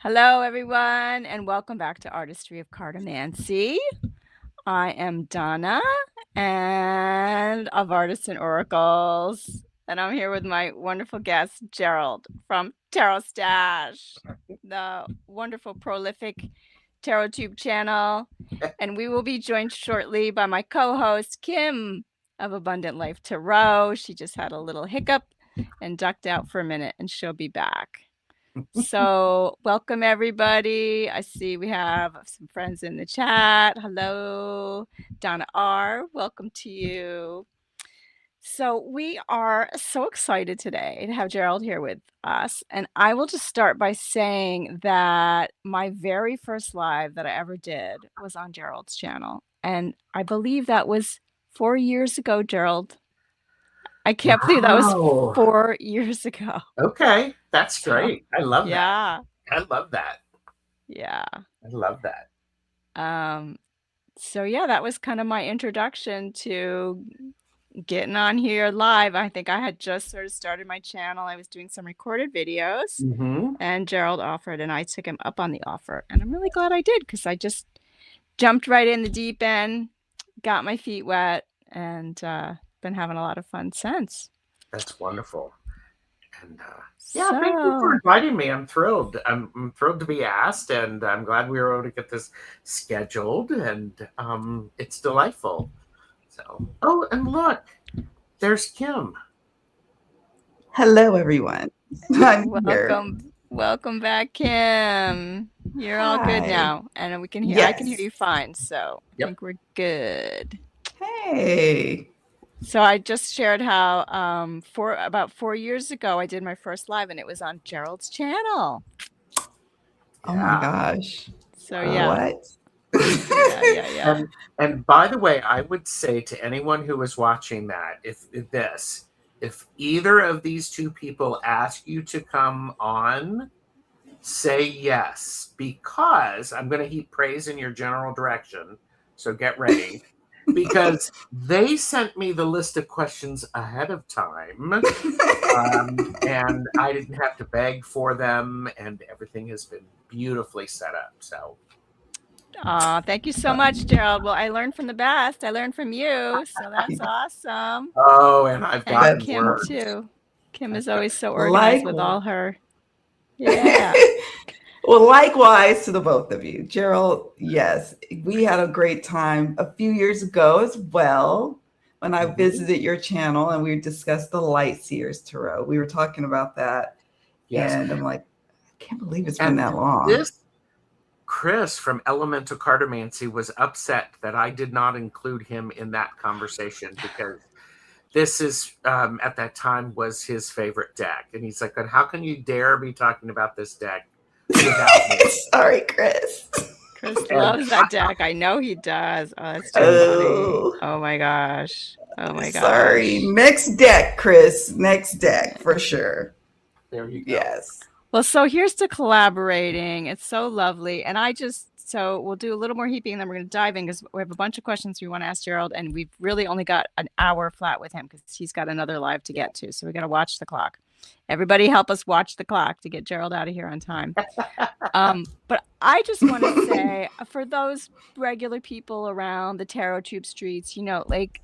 Hello, everyone, and welcome back to Artistry of Cartomancy. I am Donna, and of Artists and Oracles, and I'm here with my wonderful guest, Gerald from TarotStache, the wonderful, prolific TarotTube channel. And we will be joined shortly by my co-host, Kim of Abundant Life Tarot. She just had a little hiccup and ducked out for a minute, and she'll be back. So, welcome everybody. I see we have some friends in the chat. Hello, Donna R. Welcome to you. So, we are so excited today to have Gerald here with us. And I will just start by saying that my very first live that I ever did was on Gerald's channel. And I believe that was 4 years ago, Gerald. I can't believe that was 4 years ago. Okay, that's great. I love that. I love that. Yeah. I love that. So yeah, that was kind of my introduction to getting on here live. I think I had just sort of started my channel. I was doing some recorded videos, and Gerald offered, and I took him up on the offer. And I'm really glad I did, because I just jumped right in the deep end, got my feet wet, and been having a lot of fun since. That's wonderful. And thank you for inviting me. I'm thrilled. I'm thrilled to be asked, and I'm glad we were able to get this scheduled, and it's delightful. So, oh, and look, there's Kim. Hello, everyone. Welcome back, Kim. You're all good now, and we can hear. Yes. I can hear you fine, so I think we're good. Hey. So I just shared how about 4 years ago I did my first live, and it was on Gerald's channel. Oh my gosh. So yeah. What? Yeah. And by the way, I would say to anyone who is watching that, if either of these two people ask you to come on, say yes, because I'm going to heap praise in your general direction. So get ready. Because they sent me the list of questions ahead of time, and I didn't have to beg for them, and everything has been beautifully set up. So, thank you so much, Gerald. Well, I learned from the best. I learned from you, so that's awesome. Oh, and I've got Kim words too. Kim is always so organized with all her. Yeah. Well, likewise to the both of you. Gerald, yes, we had a great time a few years ago as well when I visited your channel and we discussed the Light Seers Tarot. We were talking about that. Yes. And I'm like, I can't believe it's been that long. Chris from Elemental Cartomancy was upset that I did not include him in that conversation, because this is, at that time, was his favorite deck. And he's like, but how can you dare be talking about this deck? Sorry, Chris. Chris loves that deck. I know he does. Oh, that's too funny. Oh my gosh. Oh my gosh. Sorry. Next deck, Chris. Next deck for sure. There you go. Yes. Well, so here's to collaborating. It's so lovely. And so we'll do a little more heaping, and then we're going to dive in, because we have a bunch of questions we want to ask Gerald, and we've really only got an hour flat with him because he's got another live to get to. So we got to watch the clock. Everybody help us watch the clock to get Gerald out of here on time. But I just want to say, for those regular people around the TarotTube streets, like,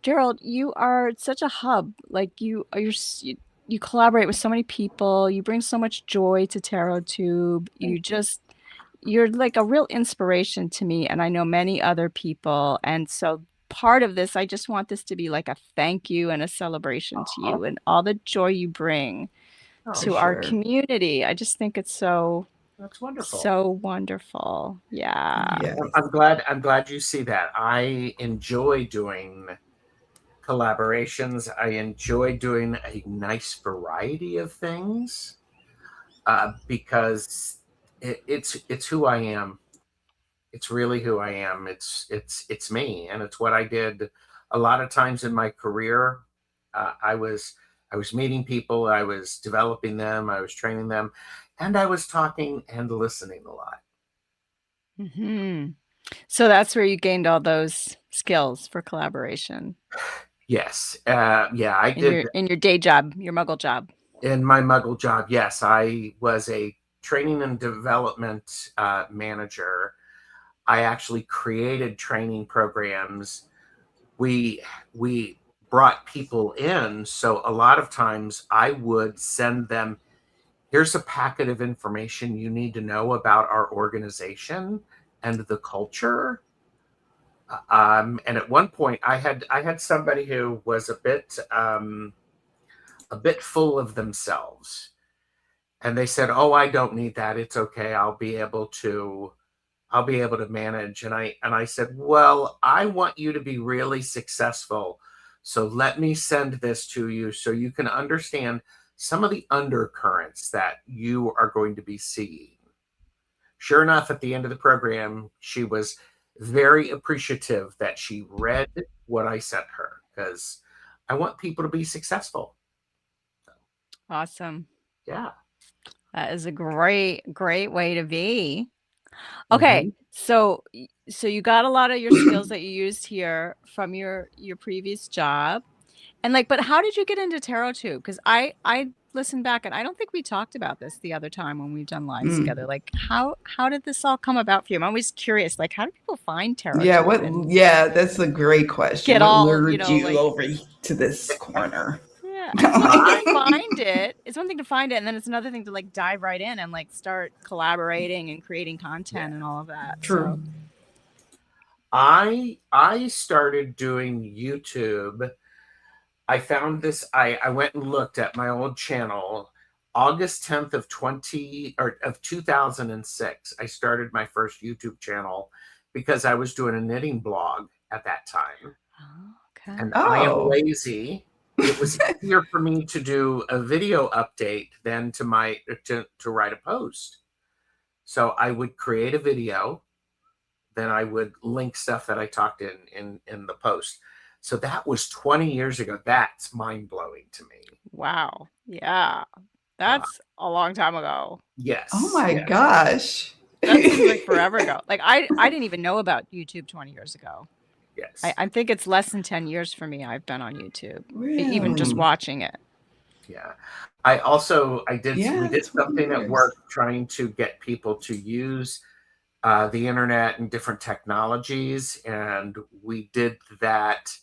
Gerald, you are such a hub. Like, you collaborate with so many people. You bring so much joy to TarotTube. You're like a real inspiration to me, and I know many other people. And so part of this, I just want this to be like a thank you and a celebration to you and all the joy you bring to our community. I just think it's that's wonderful. So wonderful. Yeah. I'm glad you see that. I enjoy doing collaborations. I enjoy doing a nice variety of things, because it's who I am. It's really who I am. It's me, and it's what I did a lot of times in my career. I was meeting people, I was developing them, I was training them, and I was talking and listening a lot. Mm-hmm. So that's where you gained all those skills for collaboration. Yes. I did. In your day job, your muggle job. In my muggle job, yes. I was a training and development manager. I actually created training programs. We brought people in, so a lot of times I would send them, here's a packet of information you need to know about our organization and the culture. And at one point I had somebody who was a bit full of themselves, and they said, oh, I don't need that, it's okay, I'll be able to manage. And I said, well, I want you to be really successful, so let me send this to you so you can understand some of the undercurrents that you are going to be seeing. Sure enough, at the end of the program, she was very appreciative that she read what I sent her, because I want people to be successful. Awesome. Yeah. That is a great way to be. Okay, so you got a lot of your skills that you used here from your previous job, and like, but how did you get into tarot too? Because I listened back and I don't think we talked about this the other time when we've done lives together. Like, how did this all come about for you? I'm always curious. Like, how do people find tarot? Yeah, that's a great question. Get what all, lured like, you over to this corner? Yeah, it's one thing to find it. It's one thing to find it, and then it's another thing to like dive right in and like start collaborating and creating content and all of that. True. So. I started doing YouTube. I found this. I went and looked at my old channel. August 10th of 2006. I started my first YouTube channel because I was doing a knitting blog at that time. Okay. And I am lazy. It was easier for me to do a video update than to write a post. So I would create a video, then I would link stuff that I talked in the post. So that was 20 years ago. That's mind-blowing to me. Wow. Yeah. That's a long time ago. Yes. Oh my gosh. That seems like forever ago. Like I didn't even know about YouTube 20 years ago. Yes. I think it's less than 10 years for me I've been on YouTube. Really? Even just watching it. Yeah. We did something at work trying to get people to use the internet and different technologies, and we did that.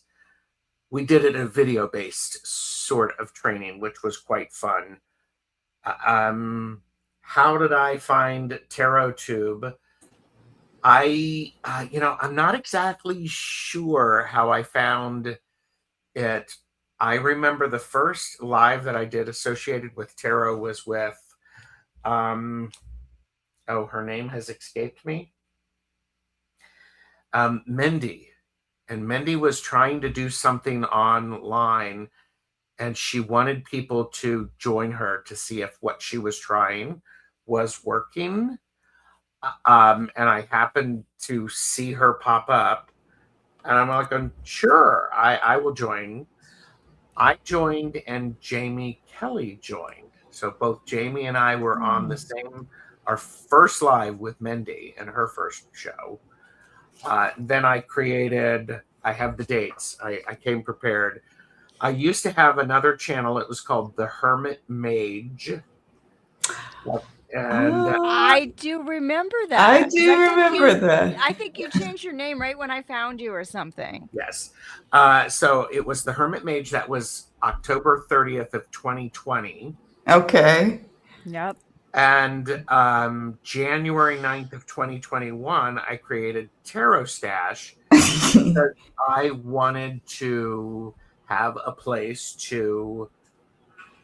We did it a video-based sort of training, which was quite fun. How did I find TarotTube? I'm not exactly sure how I found it. I remember the first live that I did associated with tarot was with, her name has escaped me. Mindy. And Mindy was trying to do something online, and she wanted people to join her to see if what she was trying was working. And I happened to see her pop up, and I'm like, sure, I will join. I joined, and Jamie Kelly joined. So both Jamie and I were on our first live with Mindy and her first show. Then I have the dates. I came prepared. I used to have another channel. It was called The Hermit Mage. And I do remember that. I do remember that. I think you changed your name right when I found you or something. Yes. So it was The Hermit Mage. That was October 30th of 2020. Okay. Yep. And January 9th of 2021, I created TarotStache because I wanted to have a place to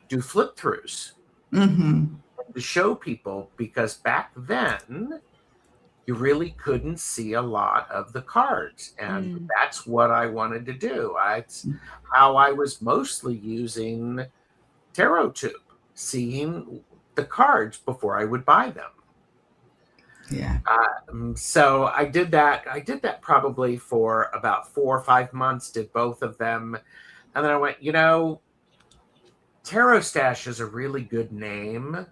do flip throughs. To show people, because back then you really couldn't see a lot of the cards, and that's what I wanted to do. That's how I was mostly using TarotTube, seeing the cards before I would buy them. Yeah. So I did that. I did that probably for about 4 or 5 months, did both of them. And then I went, TarotStache is a really good name.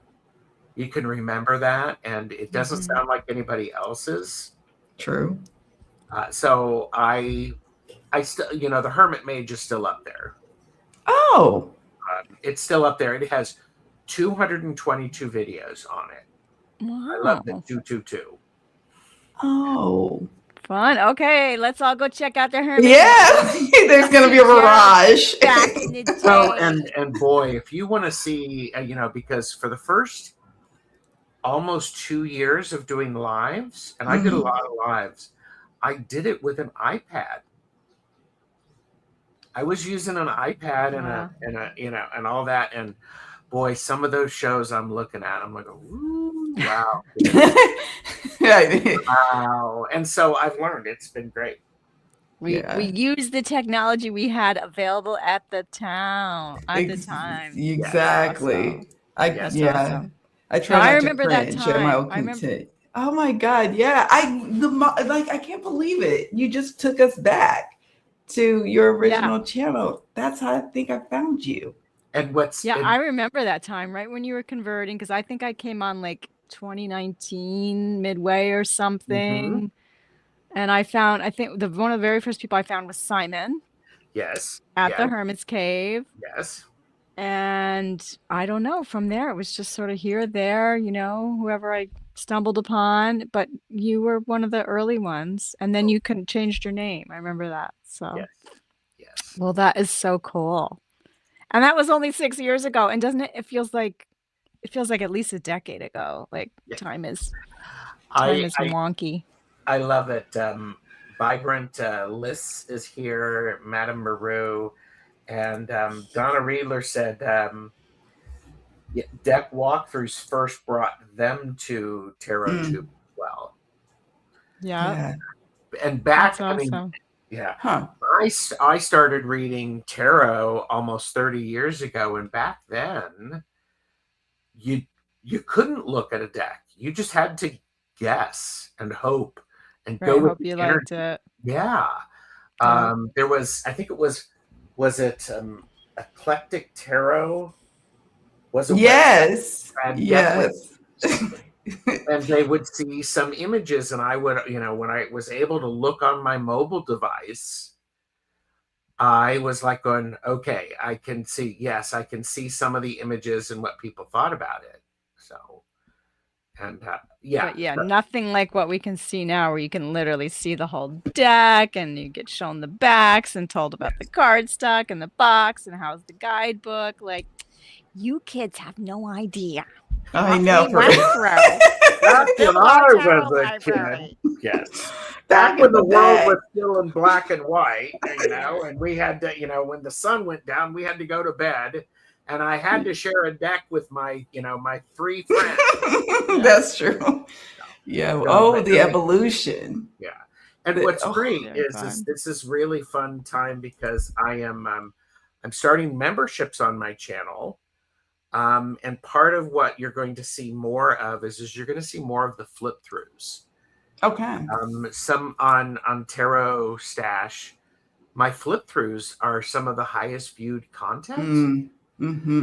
You can remember that, and it doesn't sound like anybody else's. True. So I still, the Hermit Mage is still up there. Oh. It's still up there. It has 222 videos on it. I love the Wow. 222. Oh, Fun. Okay, let's all go check out the Hermes. yeah. There's going to be a Gerald mirage. back in the Well, day. and boy, if you want to see, because for the first almost 2 years of doing lives, and I did a lot of lives, I did it with an iPad. I was using an iPad Wow. and all that, and boy, some of those shows I'm looking at, I'm like, ooh, wow, wow. And so I've learned it's been great. We Yeah. used the technology we had available at the time. Exactly. Awesome. Yes. That's awesome. I No, try I not to remember that cringe at my time. own I remember. content. Oh my God. Yeah. I can't believe it. You just took us back to your original channel. That's how I think I found you. And I remember that time, right when you were converting, because I think I came on like 2019 midway or something. And I think one of the very first people I found was Simon yes, at yes, the Hermit's Cave. yes. And I don't know, from there, it was just sort of here, there, whoever I stumbled upon. But you were one of the early ones. And then you changed your name. I remember that. So, Yes. Yes. well, that is so cool. And that was only 6 years ago. And doesn't it feels like at least a decade ago. Like Yeah. time is I wonky. I love it. Vibrant Liz is here, Madame Maru, and Donna Riedler said deck walkthroughs first brought them to TarotTube as well. Yeah. And back, That's awesome. I started reading tarot almost 30 years ago, and back then you couldn't look at a deck. You just had to guess and hope and go with hope the you energy. liked it. Yeah. There was, I think it was it Eclectic Tarot? Was it? Yes. Yes. And they would see some images, and I would, when I was able to look on my mobile device, I was like going, okay, I can see some of the images and what people thought about it. So, and But nothing like what we can see now, where you can literally see the whole deck and you get shown the backs and told about the card stock and the box and how's the guidebook. Like, you kids have no idea. I know. Back when I was a kid, yes. Back when the world was still in black and white, and we had to, when the sun went down, we had to go to bed, and I had to share a deck with my, my 3 friends. That's true. Yeah. The evolution. Yeah. And what's great is this is really fun time, because I'm starting memberships on my channel. And part of what you're going to see more of is you're going to see more of the flip throughs. Okay. Some on TarotStache, my flip throughs are some of the highest viewed content. And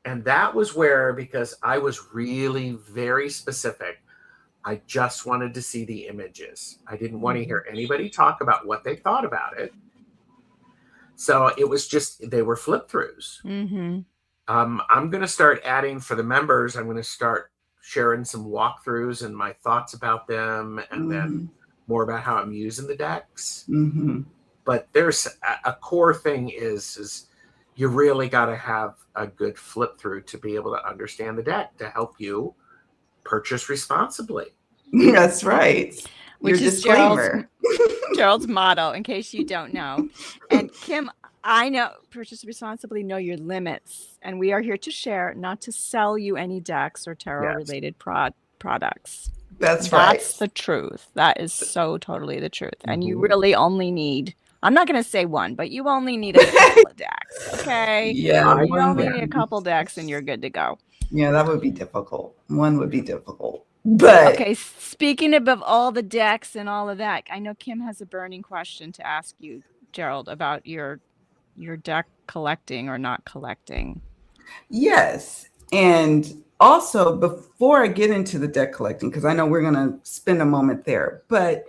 that was where, because I was really very specific, I just wanted to see the images. I didn't want to hear anybody talk about what they thought about it. So it was just, they were flip throughs. I'm going to start adding, for the members, I'm going to start sharing some walkthroughs and my thoughts about them, and then more about how I'm using the decks. But there's a core thing is you really got to have a good flip through to be able to understand the deck, to help you purchase responsibly. That's right. Which is Gerald's motto, in case you don't know. And Kim, I know, purchase responsibly, know your limits. And we are here to share, not to sell you any decks or tarot-related products. That's right. That's the truth. That is so totally the truth. And you really only need, I'm not going to say one, but you only need a couple of decks, okay? Yeah. You only need a couple decks and you're good to go. Yeah, that would be difficult. One would be difficult. But okay, speaking of all the decks and all of that, I know Kim has a burning question to ask you, Gerald, about your deck collecting or not collecting. Yes. And also, before I get into the deck collecting, because I know we're going to spend a moment there, but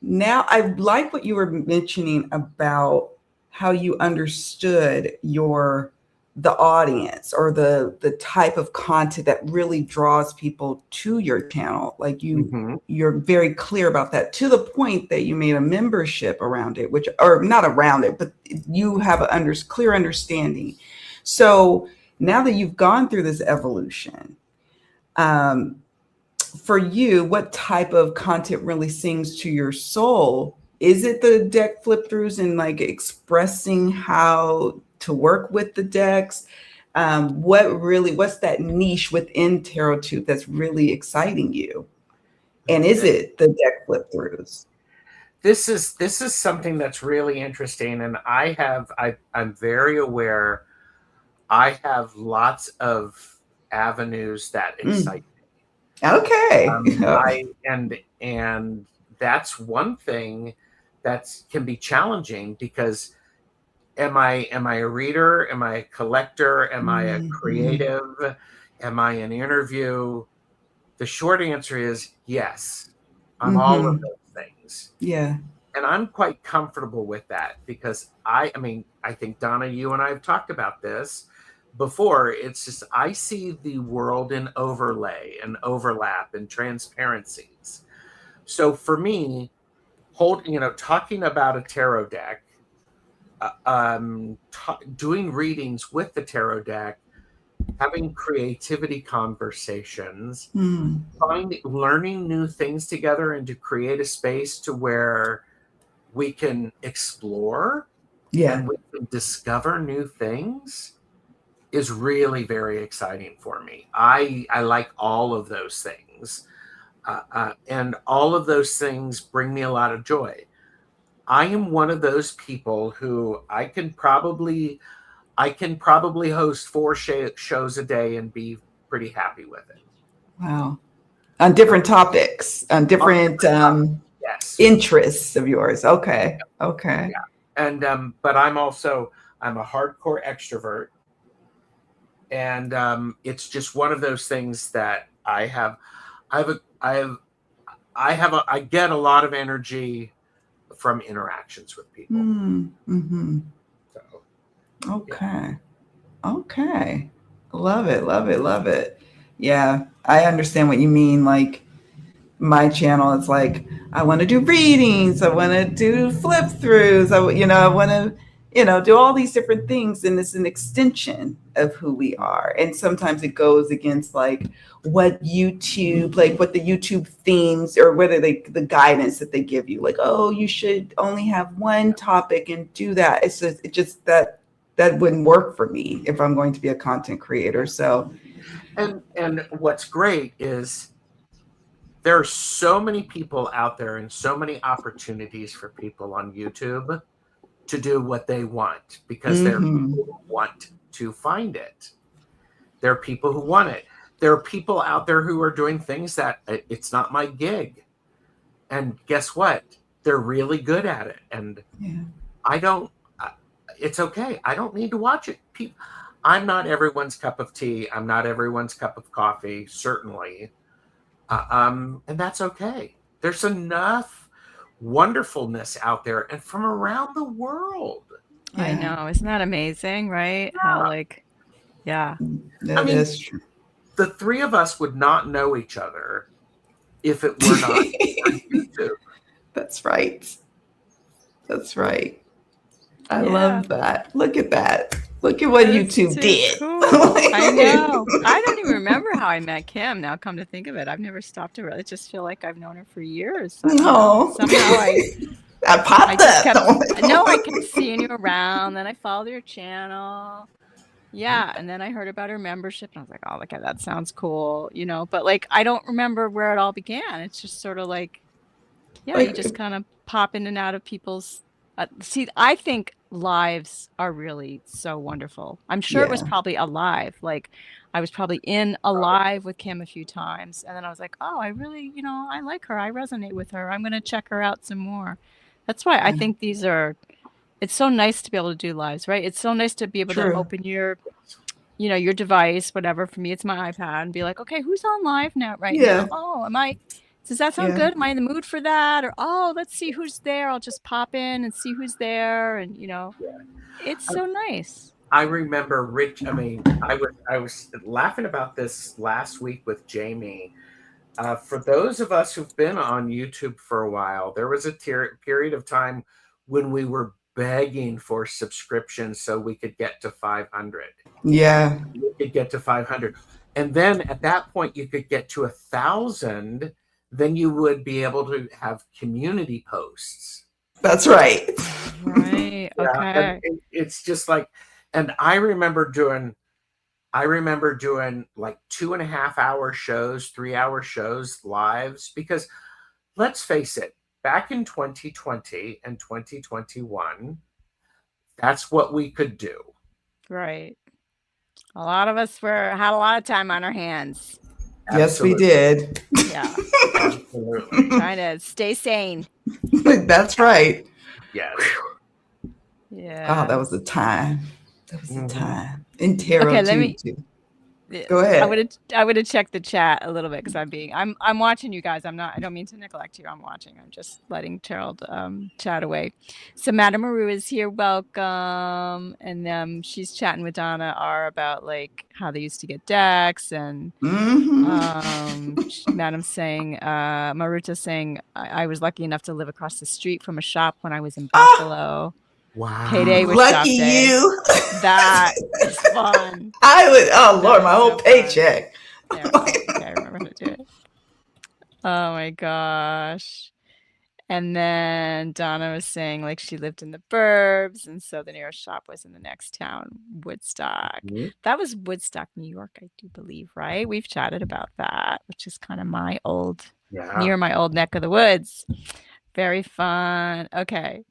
now I like what you were mentioning about how you understood your the audience or the type of content that really draws people to your channel. Like you're very clear about that, to the point that you made a membership around it, which, or not around it, but you have a clear understanding. So now that you've gone through this evolution, for you, what type of content really sings to your soul? Is it the deck flip throughs and like expressing how to work with the decks? What's that niche within TarotTube that's really exciting you? And is it the deck flip throughs? This is something that's really interesting, and I'm very aware. I have lots of avenues that excite me. Okay. And that's one thing that can be challenging, because am I a reader? Am I a collector? Am I a creative? Am I an interview? The short answer is yes. I'm all of those things. Yeah. And I'm quite comfortable with that, because I think, Donna, you and I have talked about this before. It's just, I see the world in overlay and overlap and transparencies. So for me, talking about a tarot deck, doing readings with the tarot deck, having creativity conversations, learning new things together, and to create a space to where we can explore and we can discover new things is really very exciting for me. I like all of those things. And all of those things bring me a lot of joy. I am one of those people who I can probably host 4 shows a day and be pretty happy with it. Wow. On different topics, on different yes, interests of yours. Okay. Okay. Yeah. And but I'm a hardcore extrovert, and it's just one of those things that I get a lot of energy from interactions with people. So, okay. Okay. Love it. Love it. Love it. Yeah. I understand what you mean. Like my channel, it's like, I want to do readings. I want to do flip throughs. I want to, do all these different things. And it's an extension of who we are. And sometimes it goes against like what the YouTube themes, or whether the guidance that they give you, like, oh, you should only have one topic and do that. It's just that wouldn't work for me if I'm going to be a content creator. So, and what's great is there are so many people out there and so many opportunities for people on YouTube to do what they want, because there are people who want to find it. There are people who want it. There are people out there who are doing things that it's not my gig. And guess what? They're really good at it. And it's okay. I don't need to watch it. I'm not everyone's cup of tea. I'm not everyone's cup of coffee, certainly. And that's okay. There's enough wonderfulness out there, and from around the world. I know. Isn't that amazing, right? Yeah. That is true. The 3 of us would not know each other if it were not on YouTube. That's right. That's right. I love that. Look at that. Look at what YouTube did. Cool. I know. I don't even remember how I met Kim. Now, come to think of it, I've never stopped to really. I just feel like I've known her for years. No. Somehow I popped up. I kept seeing you around. Then I followed your channel. Yeah, and then I heard about her membership, and I was like, "Oh, okay, that sounds cool," But like, I don't remember where it all began. It's just sort of like, you just kind of pop in and out of people's. See, I think lives are really so wonderful. I'm sure it was probably a live. Like, I was probably in a live with Kim a few times, and then I was like, "Oh, I really, I like her. I resonate with her. I'm going to check her out some more." That's why I think it's so nice to be able to do lives, right? It's so nice to be able to open your device, whatever. For me, it's my iPad, and be like, okay, who's on live now now? Oh, does that sound good? Am I in the mood for that? Or, oh, let's see who's there. I'll just pop in and see who's there. And, it's so nice. I remember Rich. I mean, I was laughing about this last week with Jamie. For those of us who've been on YouTube for a while, there was a period of time when we were begging for subscriptions so we could get to 500. Yeah, You could get to 500, and then at that point you could get to 1,000. Then you would be able to have community posts. that's right. Right. Yeah, and Okay. it's just like, and I remember doing like 2.5 hour shows, 3 hour shows, lives, because let's face it, back in 2020 and 2021, that's what we could do. Right. A lot of us had a lot of time on our hands. Yes, we Absolutely. did. Yeah. Absolutely. Trying to stay sane. That's right. Yes. Yeah. Oh, that was the time. That was the Mhm. time. In tarot Okay, let me too. Go ahead. I would have checked the chat a little bit because I'm watching you guys. I don't mean to neglect you. I'm watching. I'm just letting Gerald chat away. So Madame Maru is here. Welcome. And she's chatting with Donna R about like how they used to get decks and Madam's saying Maruta's saying I was lucky enough to live across the street from a shop when I was in Buffalo. Wow. Payday was Lucky shop day. you. That is fun. I would. Oh That Lord, is my whole so fun. paycheck. There we go. Okay, I remember how to do it. Oh my gosh. And then Donna was saying like she lived in the burbs, and so the nearest shop was in the next town, Woodstock. Mhm. That was Woodstock, New York, I do believe, right? We've chatted about that, which is kind of my old, Yeah. near my old neck of the woods. Very fun. Okay.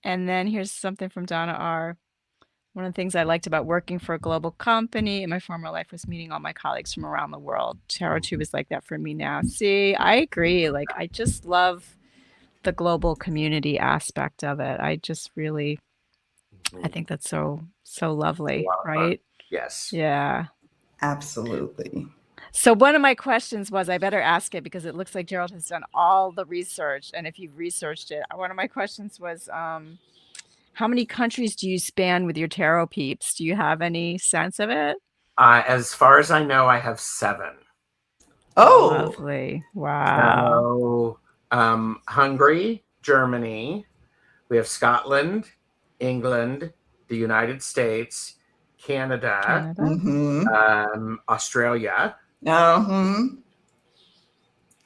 And then here's something from Donna R. One of the things I liked about working for a global company in my former life was meeting all my colleagues from around the world. TarotTube is like that for me now. See, I agree. Like, I just love the global community aspect of it. I just really, I think that's so lovely, A lot of fun. right? Yes. Yeah. Absolutely. So one of my questions was, I better ask it because it looks like Gerald has done all the research. And if you've researched it, one of my questions was, how many countries do you span with your tarot peeps? Do you have any sense of it? As far as I know, I have 7. Oh, Lovely. Wow. So, Hungary, Germany, we have Scotland, England, the United States, Canada, mm-hmm. Australia. Uh-huh.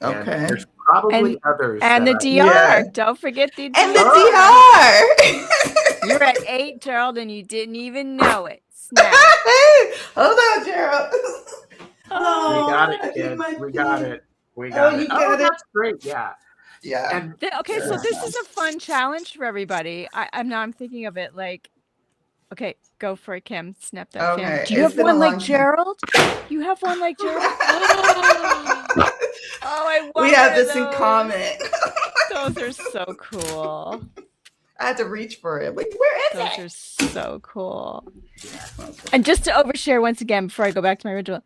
And Okay. there's probably others. And the that DR. Yeah. Don't forget the DR. And the DR. You're at 8, Gerald, and you didn't even know it. Snap. Hold on, Gerald. We got it, I kid. need my We got pen. it. We got it. You got it. That's great. Yeah. Yeah. And Okay, so this is a fun challenge for everybody. I'm thinking of it like, okay, go for it, Kim. Snap that Okay, fan. Do you it's have been a one like long time. Gerald? You have one like Gerald? Oh, I want We have one of this in those. common. Those are so cool. I had to reach for it. Like, where is Those it? are so cool. And just to overshare once again, before I go back to my original,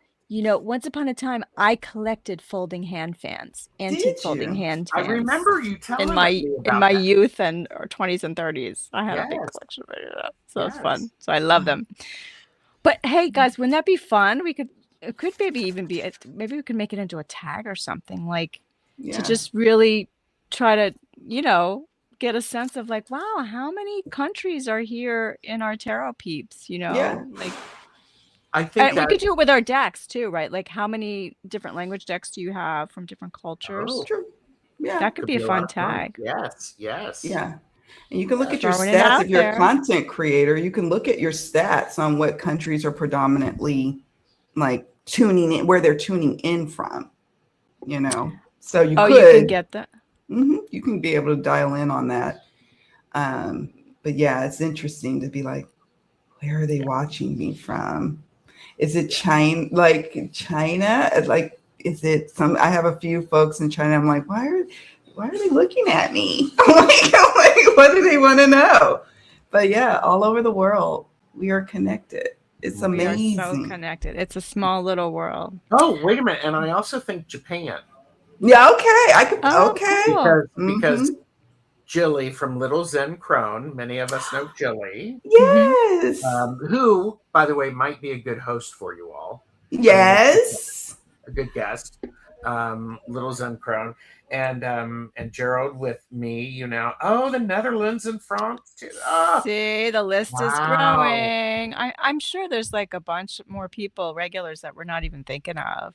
once upon a time, I collected folding hand fans, antique folding hand I fans. remember you telling in my me about my that. youth and or 20s and 30s. I had a big Yes. collection of that. So it's Yes. fun. So I love them. But hey, guys, wouldn't that be fun? It could maybe even be, maybe we could make it into a tag or something, like to just really try to, get a sense of like, wow, how many countries are here in our tarot peeps, like I think we could do it with our decks too, right? Like how many different language decks do you have from different cultures? Oh, True. Yeah. That could be a fun lot of fun. tag. Yes. Yes. Yeah. And you can look at your Throwing it stats. out If you're there. a content creator, you can look at your stats on what countries are predominantly like tuning in, where they're tuning in from, So you could. You can get that. You can be able to dial in on that. But yeah, it's interesting to be like, where are they watching me from? Is it China? Like China? Like, is it some? I have a few folks in China. I'm like, why are they looking at me? like, what do they want to know? But yeah, all over the world, we are connected. It's amazing. We are so connected. It's a small little world. Oh, wait a minute. And I also think Japan. Yeah. Okay. I could. Oh, okay. cool. Because Jilly from Little Zen Crone. Many of us know Jilly, Yes. who, by the way, might be a good host for you all. Yes. A good guest. Little Zen Crone. And Gerald with me, you know. Oh, the Netherlands and France too. Oh, See, the list is wow. growing. I'm sure there's like a bunch more people, regulars that we're not even thinking of.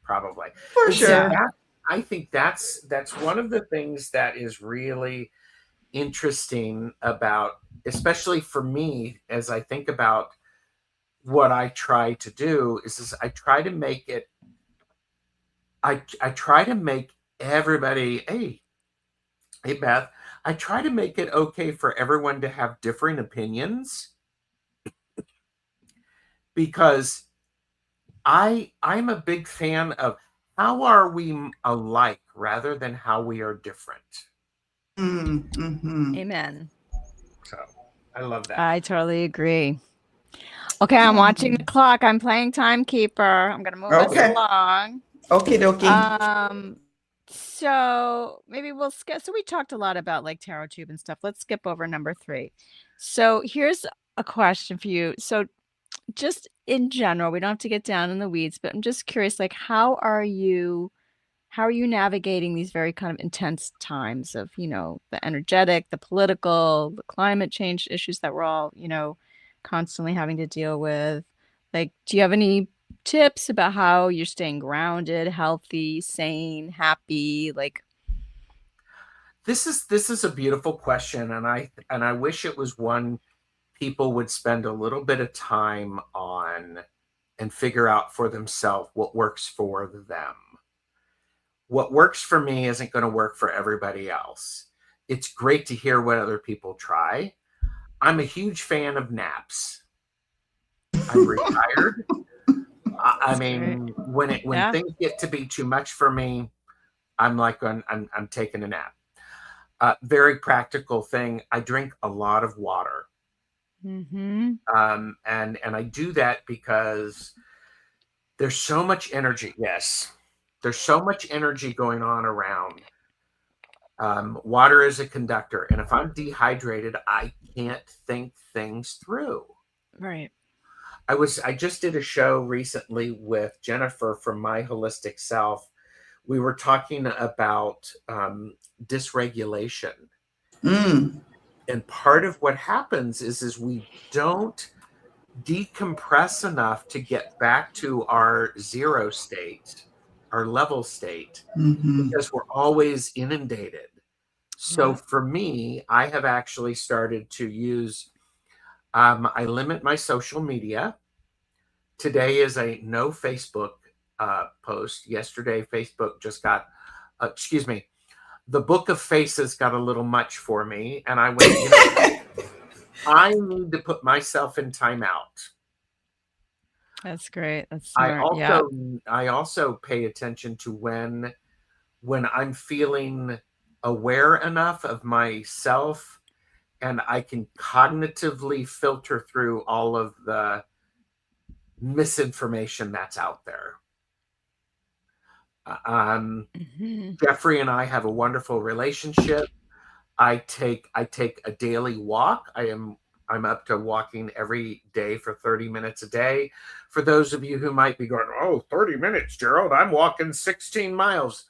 Probably. For And see, sure. I think that's one of the things that is really interesting about, especially for me, as I think about what I try to do, is I try to make it. I try to make everybody. Hey Beth. I try to make it okay for everyone to have different opinions, because I'm a big fan of how are we alike rather than how we are different. Mm-hmm. Amen. So I love that. I totally agree. Okay, I'm watching the clock. I'm playing timekeeper. I'm gonna move us Okay. along. Okie dokie. So maybe we'll skip. So we talked a lot about like tarot tube and stuff. Let's skip over number 3. So here's a question for you. So just in general, we don't have to get down in the weeds, but I'm just curious, like, how are you navigating these very kind of intense times of, the energetic, the political, the climate change issues that we're all, constantly having to deal with? Like, do you have any tips about how you're staying grounded, healthy, sane, happy? Like, This is a beautiful question, and I wish it was one people would spend a little bit of time on and figure out for themselves what works for them. What works for me isn't going to work for everybody else. It's great to hear what other people try. I'm a huge fan of naps. I'm retired. I mean, when Yeah. things get to be too much for me, I'm like, I'm taking a nap. Very practical thing. I drink a lot of water. Mm-hmm. And I do that because there's so much energy. Yes, there's so much energy going on around. Water is a conductor, and if I'm dehydrated, I can't think things through. Right. I just did a show recently with Jennifer from My Holistic Self. We were talking about dysregulation. Mm. And part of what happens is we don't decompress enough to get back to our zero state, our level state, because we're always inundated. So for me, I have actually started to use, I limit my social media. Today is a no Facebook post. Yesterday, Facebook just got, excuse me, the Book of Faces got a little much for me. And I went, I need to put myself in timeout. That's great. That's smart. I also pay attention to when I'm feeling aware enough of myself and I can cognitively filter through all of the misinformation that's out there. Jeffrey and I have a wonderful relationship. I take a daily walk. I'm up to walking every day for 30 minutes a day. For those of you who might be going, oh, 30 minutes, Gerald, I'm walking 16 miles.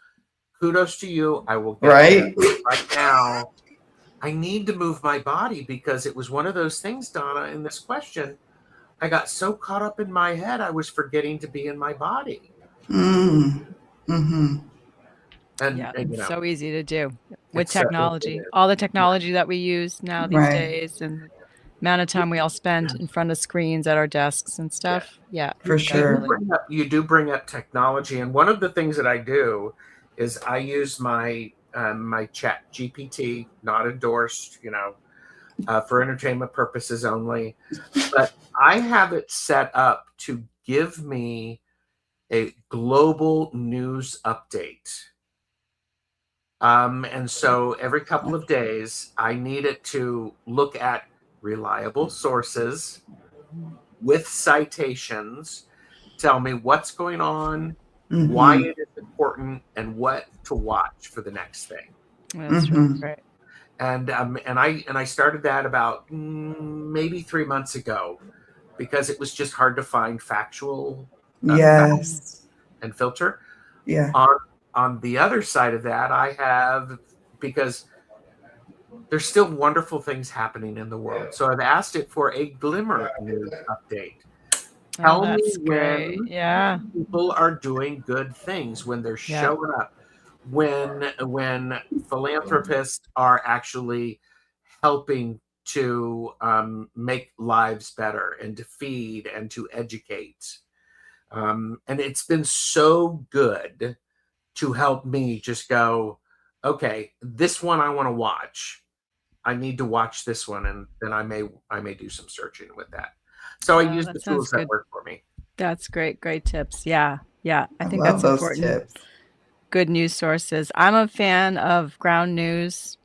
Kudos to you. I will get right. Right now. I need to move my body because it was one of those things, Donna, in this question. I got so caught up in my head, I was forgetting to be in my body. Mm-hmm. And it's so easy to do with It's technology. All the technology that we use now these days, and the amount of time we all spend in front of screens at our desks and stuff. Yeah, for sure. You do bring up technology, and one of the things that I do is I use my my Chat GPT, not endorsed, for entertainment purposes only, but I have it set up to give me a global news update. And so every couple of days, I need it to look at reliable sources with citations, tell me what's going on, why it is important, and what to watch for the next thing. That's really great. and I started that about maybe 3 months ago because it was just hard to find factual Yes. and filter. Yeah. On the other side of that, I have, because there's still wonderful things happening in the world. So I've asked it for a glimmer news update. Oh, Tell me that's great. when Yeah. people are doing good things, when they're Yeah. showing up, when philanthropists are actually helping to make lives better and to feed and to educate. And it's been so good to help me just go, okay, this one I want to watch. I need to watch this one, and then I may do some searching with that. So I Oh, use the that sounds tools that good. work for me. That's great. Great tips. Yeah. Yeah. I I think love that's those important. tips. Good news sources. I'm a fan of Ground News,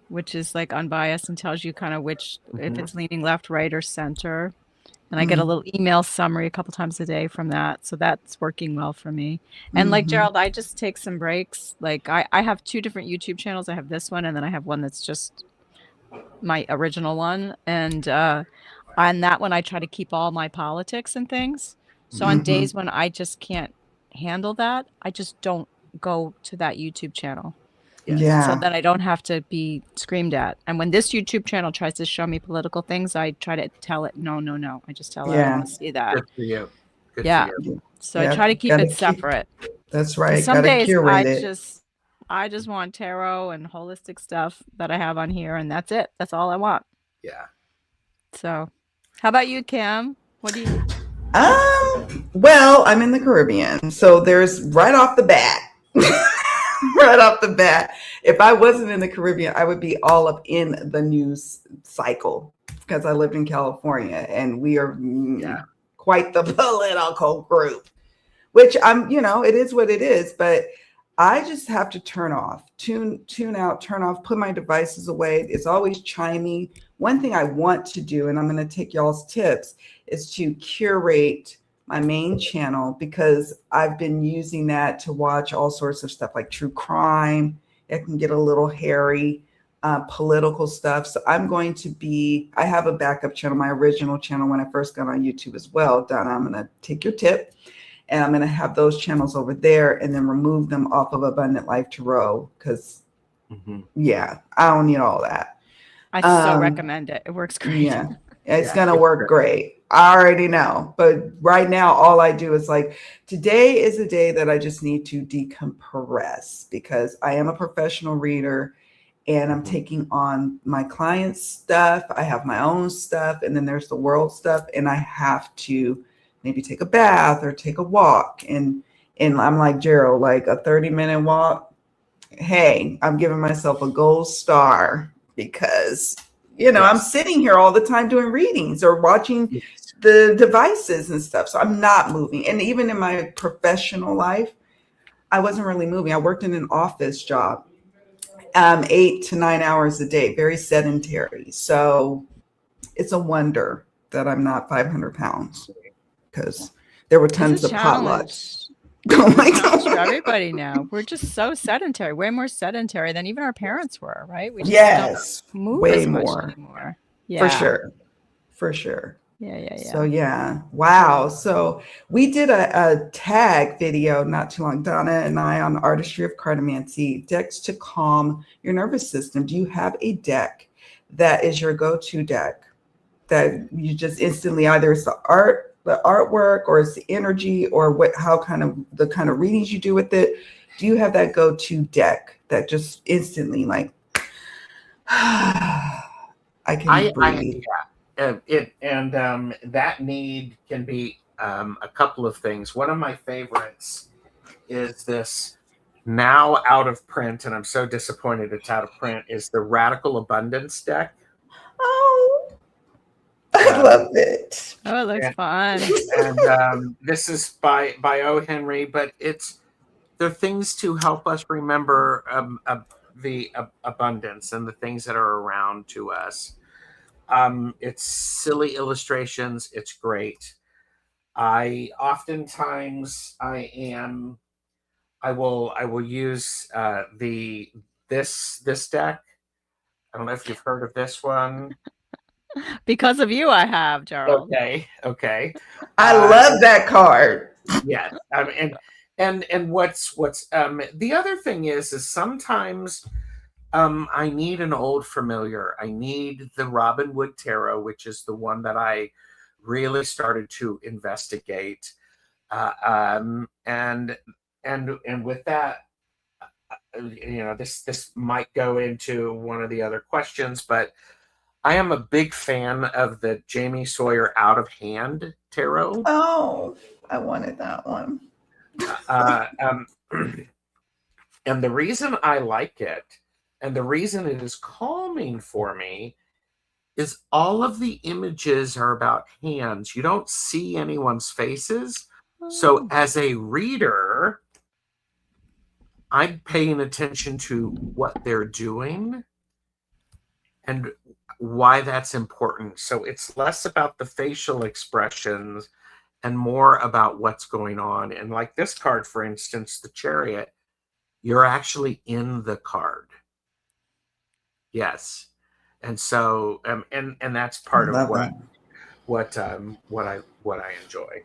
which is like unbiased and tells you kind of which, if it's leaning left, right, or center. And I get a little email summary a couple times a day from that. So that's working well for me. And like Mhm. Gerald, I just take some breaks. Like I have two different YouTube channels. I have this one, and then I have one that's just my original one. And on that one, I try to keep all my politics and things. So on days when I just can't handle that, I just don't go to that YouTube channel. Yes. So Yeah. then I don't have to be screamed at. And when this YouTube channel tries to show me political things, I try to tell it, no, no, no. I just tell it, I don't Yeah. want to see that. Good for you. Good for Yeah. you. So I Yeah. try to keep Gotta it keep. separate. That's 'Cause right. some Gotta days curate it. I just want tarot and holistic stuff that I have on here, and that's it. That's all I want. Yeah. So how about you, Kim? What do you Well, I'm in the Caribbean, so there's right off the bat. Right off the bat, if I wasn't in the Caribbean, I would be all up in the news cycle because I lived in California and we are quite the political group, which it is what it is, but I just have to tune out, turn off, put my devices away. It's always chiming. One thing I want to do, and I'm going to take y'all's tips, is to curate my main channel because I've been using that to watch all sorts of stuff like true crime. It can get a little hairy, political stuff. So I have a backup channel, my original channel when I first got on YouTube as well. Donna, I'm going to take your tip. And I'm going to have those channels over there and then remove them off of Abundant Life Tarot because, I don't need all that. I so recommend it. It works great. Yeah, it's going to work great. I already know. But right now, all I do is like, today is a day that I just need to decompress because I am a professional reader and I'm taking on my clients' stuff. I have my own stuff, and then there's the world stuff, and I have to maybe take a bath or take a walk. And I'm like Gerald, like a 30-minute walk. Hey, I'm giving myself a gold star because, I'm sitting here all the time doing readings or watching the devices and stuff. So I'm not moving. And even in my professional life, I wasn't really moving. I worked in an office job, 8 to 9 hours a day, very sedentary. So it's a wonder that I'm not 500 pounds because there were tons of potlucks. Oh my God. For everybody now. We're just so sedentary, way more sedentary than even our parents were, right? We just don't move way as much more anymore. Yeah. For sure. Yeah. So wow. So we did a tag video not too long, Donna and I, on the artistry of cartomancy, decks to calm your nervous system. Do you have a deck that is your go-to deck that you just instantly, either it's the artwork or it's the energy or the kind of readings you do with it? Do you have that go-to deck that just instantly like I can breathe? That need can be a couple of things. One of my favorites is this, now out of print, and I'm so disappointed it's out of print, is the Radical Abundance deck. Oh, I love it. Oh, it looks fun. And this is by O. Henry, but they're things to help us remember the abundance and the things that are around to us. It's silly illustrations. It's great. I will use this deck I don't know if you've heard of this one. Because of you, I have, Gerald. Okay. I love that card. Yes. And what's the other thing is sometimes I need an old familiar. I need the Robin Wood Tarot, which is the one that I really started to investigate. And with that, this might go into one of the other questions, but I am a big fan of the Jamie Sawyer Out of Hand Tarot. Oh, I wanted that one. And the reason I like it, and the reason it is calming for me, is all of the images are about hands. You don't see anyone's faces. So as a reader, I'm paying attention to what they're doing and why that's important. So it's less about the facial expressions and more about what's going on. And like this card, for instance, the Chariot, you're actually in the card. Yes. And so and that's part of what I enjoy.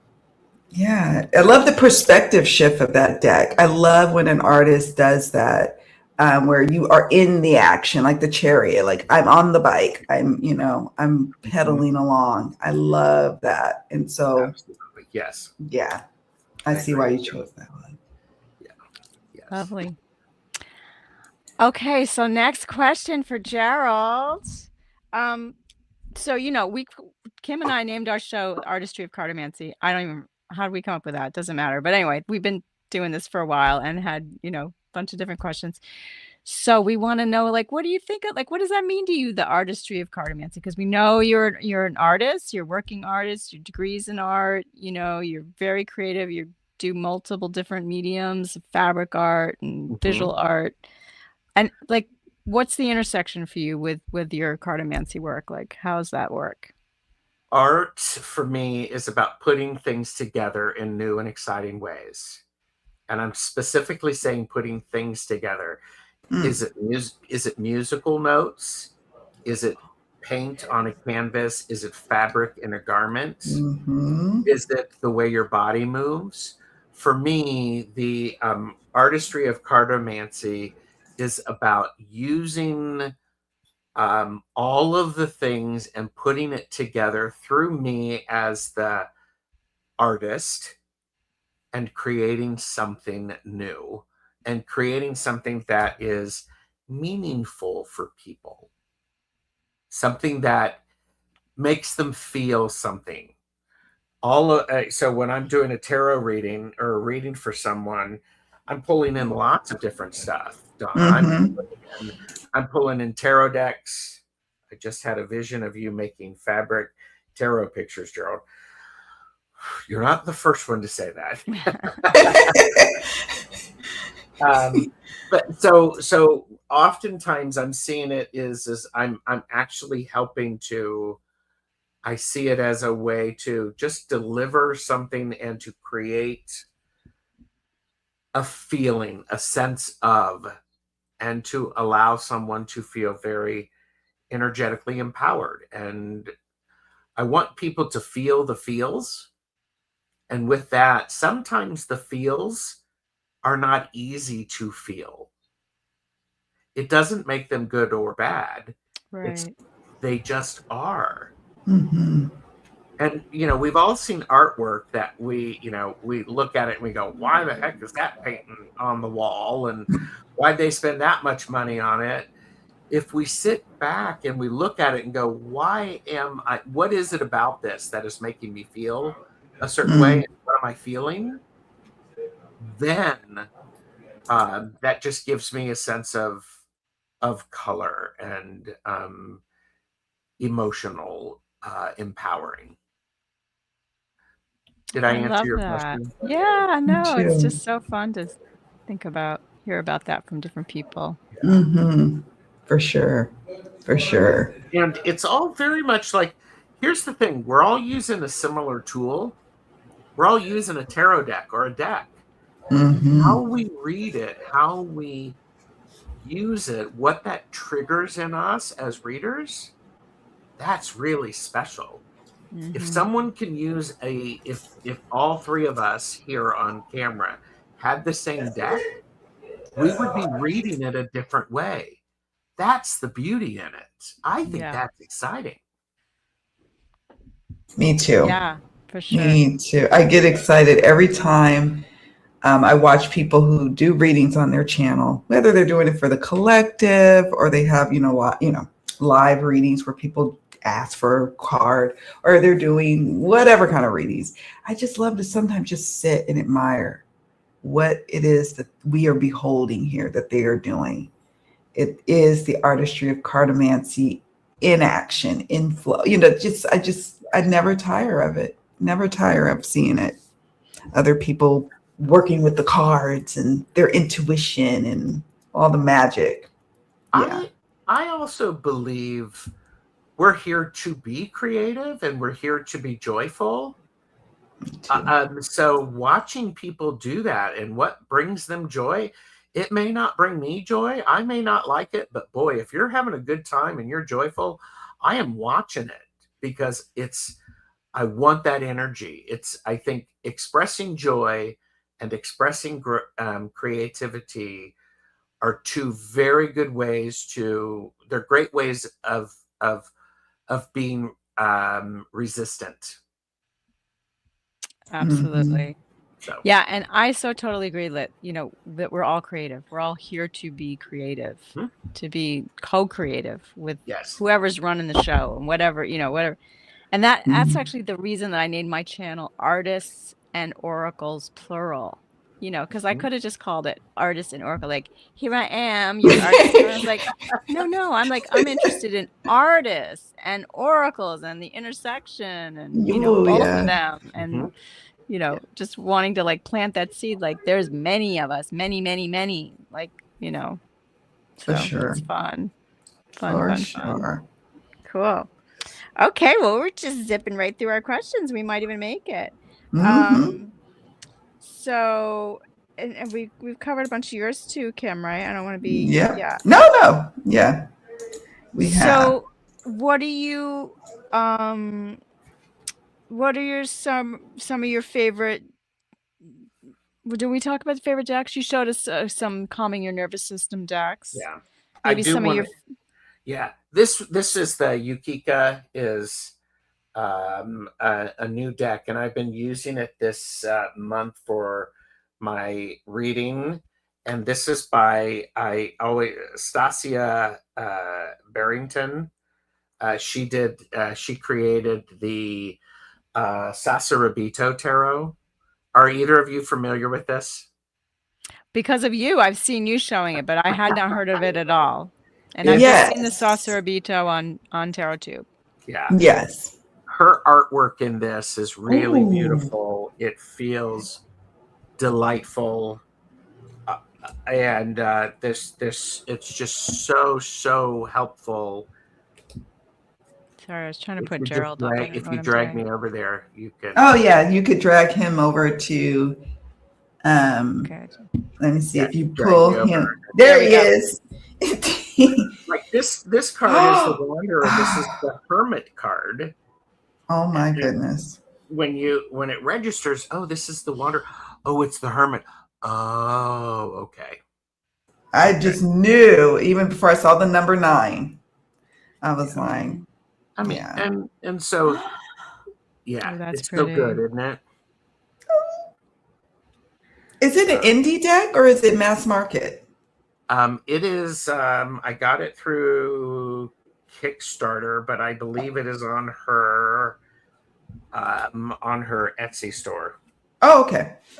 Yeah, I love the perspective shift of that deck. I love when an artist does that, where you are in the action, like the Chariot. Like I'm on the bike, I'm pedaling along. I love that, and so absolutely. Yes, yeah, I see why you chose that one. Yeah, yes. Lovely. Okay, so next question for Gerald. So Kim and I named our show Artistry of Cartomancy. I don't even how did we come up with that? It doesn't matter. But anyway, we've been doing this for a while and had, a bunch of different questions. So we want to know, like, what do you think of, like, what does that mean to you, the artistry of cartomancy? Because we know you're an artist, you're a working artist, your degrees in art, you're very creative, you do multiple different mediums, fabric art and visual art. And like, what's the intersection for you with your cartomancy work? Like, how does that work? Art for me is about putting things together in new and exciting ways. And I'm specifically saying putting things together. Is it musical notes? Is it paint on a canvas? Is it fabric in a garment? Is it the way your body moves? For me, the artistry of cartomancy is about using all of the things and putting it together through me as the artist and creating something new and creating something that is meaningful for people, something that makes them feel something. So when I'm doing a tarot reading or a reading for someone, I'm pulling in lots of different stuff. Donna, I'm pulling in tarot decks. I just had a vision of you making fabric tarot pictures, Gerald. You're not the first one to say that. But so oftentimes I'm seeing it is I'm actually helping to. I see it as a way to just deliver something and to create a feeling, a sense of, and to allow someone to feel very energetically empowered. And I want people to feel the feels. And with that, sometimes the feels are not easy to feel. It doesn't make them good or bad. Right. They just are. And, we've all seen artwork that we look at it and we go, why the heck is that painting on the wall? And why'd they spend that much money on it? If we sit back and we look at it and go, what is it about this that is making me feel a certain way? What am I feeling? Then that just gives me a sense of color and emotional empowering. Did I answer your question? Yeah, no, it's just so fun to hear about that from different people. For sure. And it's all very much like, here's the thing, we're all using a similar tool. We're all using a tarot deck or a deck. How we read it, how we use it, what that triggers in us as readers, that's really special. If someone can use if all three of us here on camera had the same deck, we would be reading it a different way. That's the beauty in it. I think Yeah. that's exciting. Me too. Yeah, for sure. Me too. I get excited every time I watch people who do readings on their channel, whether they're doing it for the collective or they have, live readings where people ask for a card or they're doing whatever kind of readings. I just love to sometimes just sit and admire what it is that we are beholding here that they are doing. It is the artistry of cartomancy in action, in flow. I never tire of it. Never tire of seeing it. Other people working with the cards and their intuition and all the magic. Yeah. I also believe we're here to be creative and we're here to be joyful. So watching people do that and what brings them joy, it may not bring me joy. I may not like it, but boy, if you're having a good time and you're joyful, I am watching it because I want that energy. I think expressing joy and expressing creativity are two very good ways they're great ways of being resistant. Absolutely. So Yeah, and I so totally agree that, that we're all creative. We're all here to be creative, to be co-creative with yes. whoever's running the show and whatever. And that's actually the reason that I named my channel Artists and Oracles plural. Because I could have just called it Artist and Oracle, like, here I am, your artist. And I was like, no, I'm interested in artists and oracles and the intersection and, both of them. And, just wanting to like plant that seed, like there's many of us, many, like, so For sure. it's fun. For Fun. sure. Cool. Okay, well, we're just zipping right through our questions. We might even make it. So, and we've covered a bunch of yours too, Kim, right? I don't want to be. Yeah. No. Yeah. We have. So, what are some of your favorite? Did we talk about the favorite decks? You showed us some calming your nervous system decks. Yeah. Maybe some of your. Yeah. This is the Yukika is a new deck, and I've been using it this month for my reading. And this is by Stasia Barrington. She created the Sasarabito Tarot. Are either of you familiar with this? Because of you, I've seen you showing it, but I had not heard of it at all. And I've just seen the Sasarabito on TarotTube. Yeah. Yes. Her artwork in this is really beautiful. It feels delightful. And this it's just so helpful. Sorry, I was trying to put Gerald up. If you drag me over there, you can. Oh yeah, you could drag him over to. Let me see if you pull him. There he is. Like this card is the Wanderer. This is the Hermit card. Oh my goodness! When it registers, oh, this is the Wanderer. Oh, it's the Hermit. Oh, okay. I just knew even before I saw the number 9. I was lying. I mean, and so, yeah, it's so good, isn't it? Is it an indie deck or is it mass market? It is. I got it through Kickstarter, but I believe it is on her Etsy store. Oh,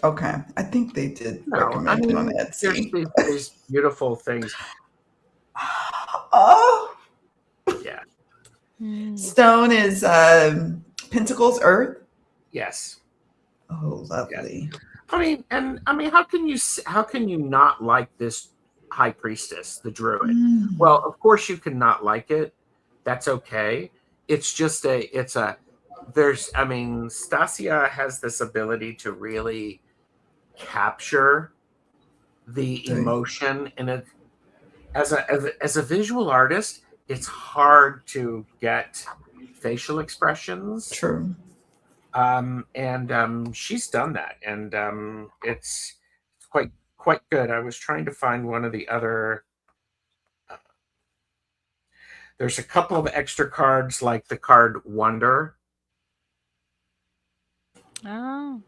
okay. I think they did recommend it on Etsy. There's these beautiful things. Oh, yeah. Stone is Pentacles Earth. Yes. Oh, lovely. Yeah. I mean, how can you not like this High Priestess, the Druid? Well, of course you can not like it. That's okay. It's just Stasia has this ability to really capture the emotion as a visual artist, it's hard to get facial expressions. True. And she's done that, and it's quite good. I was trying to find one of the other. There's a couple of extra cards, like the card Wonder. Oh,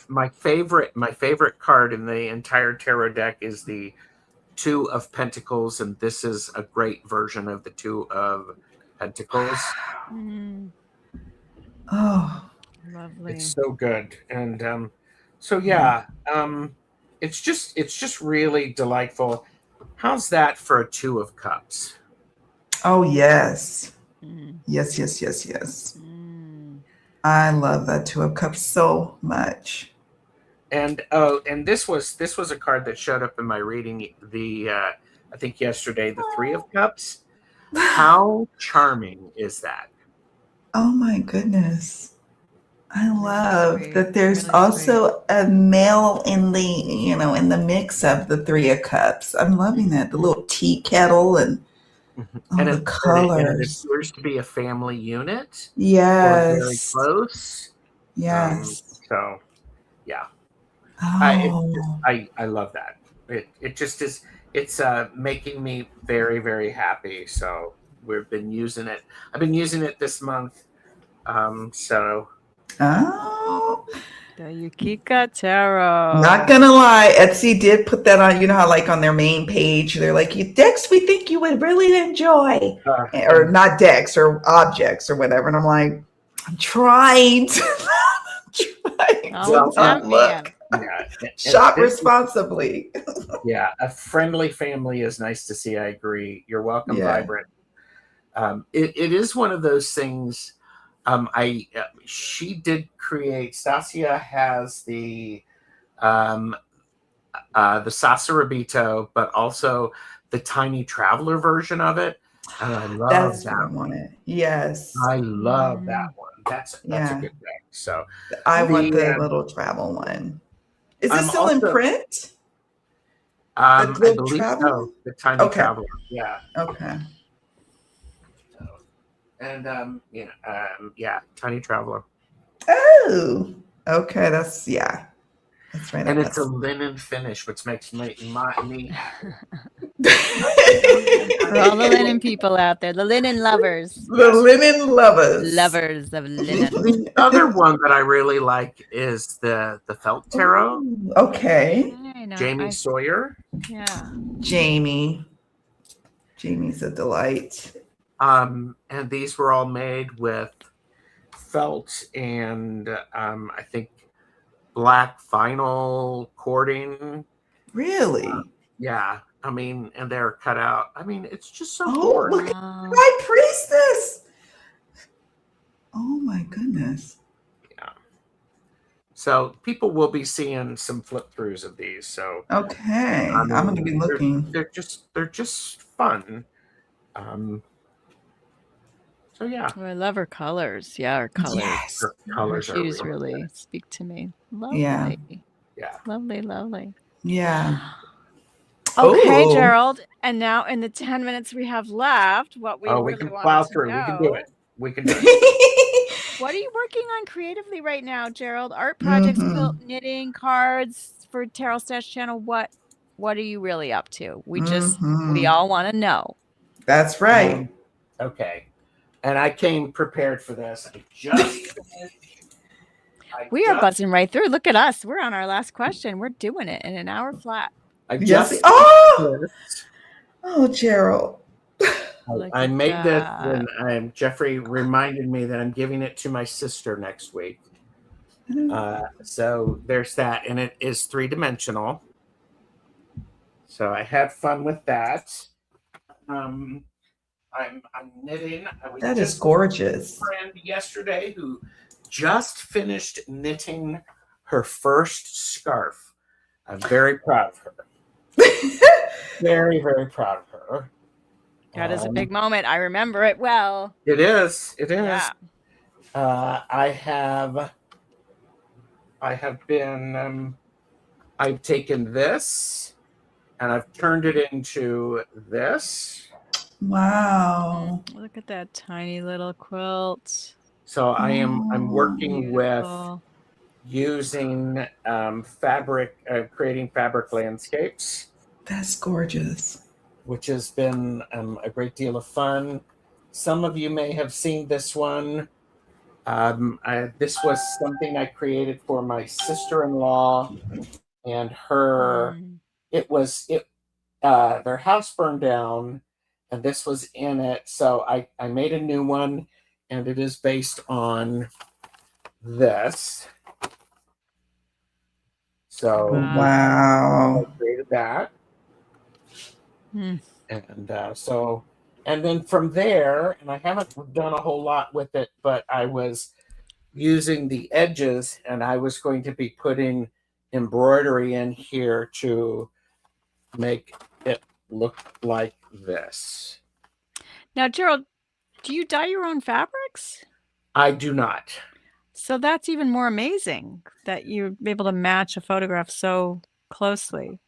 My favorite card in the entire tarot deck is the Two of Pentacles, and this is a great version of the Two of Pentacles. Oh, lovely. It's so good, and so yeah, it's just really delightful. How's that for a Two of Cups? oh yes. Mm. Yes, yes, yes, yes. Mm. I love that Two of Cups so much. And this was a card that showed up in my reading I think yesterday, the Three of Cups. How charming is that? Oh my goodness. I love sweet. that there's Really also a male in the mix of the Three of Cups. I'm loving that. The little tea kettle and all And the it colors. appears to be a family unit. Or very Yes. close. Yes. So yeah. Oh, I love that. It just is. It's making me very, very happy. So we've been using it. I've been using it this month. So oh. The Yukika Tarot. Not gonna lie, Etsy did put that on. You know how, like, on their main page, they're like, "Decks we think you would really enjoy," or not decks or objects or whatever. And I'm like, I'm trying to, Oh, not look. yeah, Shop responsibly. Yeah, a friendly family is nice to see. I agree. You're welcome, Yeah. Vibrant. It is one of those things. She did create. Stasia has the Sasarabito, but also the Tiny Traveler version of it, and I love That's that what I one. wanted. Yes. I love that one. That's a Yeah. good deck. So I want the little travel one. Is I'm this still in also- print? I little believe traveler? so. The Tiny Okay. Traveler. Yeah. Okay. And yeah, Tiny Traveler. Oh, okay. That's right. And it's a linen finish, which makes me For all the linen people out there, the linen lovers. The linen lovers. Lovers of linen. The other one that I really like is the Felt Tarot. Ooh, okay. I know. Jamie Sawyer. Yeah. Jamie's a delight. And these were all made with felt and I think black vinyl cording. Really? Yeah. I mean, and they're cut out. I mean, it's just so Oh, gorgeous. look at my priestess. Oh my goodness. Yeah. So people will be seeing some flip throughs of these. So okay, I'm going to be looking. They're just fun. So yeah. Oh, I love her colors. Yeah, her colors. Yes. Her colors Her hues are really speak to me. Lovely. Yeah. Yeah. Lovely. Yeah. Okay, Ooh. Gerald. And now in the 10 minutes we have left, what we really can want plow to through. know, We can do it. We can do it. what are you working on creatively right now, Gerald? Art projects, quilt, knitting, cards for TarotStache channel. What are you really up to? We all want to know. That's right. Okay. And I came prepared for this. We are buzzing right through. Look at us. We're on our last question. We're doing it in an hour flat. Oh, Gerald. I made this when Jeffrey reminded me that I'm giving it to my sister next week. So there's that, and it is 3-dimensional. So I had fun with that. I'm knitting. That is gorgeous. A friend yesterday who just finished knitting her first scarf. I'm very proud of her. Very, very proud of her. That is a big moment. I remember it well. It is. Yeah. I've taken this and I've turned it into this. Wow. Look at that tiny little quilt. So I'm working with Beautiful. using fabric, creating fabric landscapes, That's gorgeous. which has been a great deal of fun. Some of you may have seen this one. This was something I created for my sister-in-law and her. It was their house burned down, and this was in it. So I made a new one, and it is based on this. So Wow. I created that. And and then from there, and I haven't done a whole lot with it, but I was using the edges, and I was going to be putting embroidery in here to make it look like this. Now, Gerald, do you dye your own fabrics? I do not. So that's even more amazing that you're able to match a photograph so closely.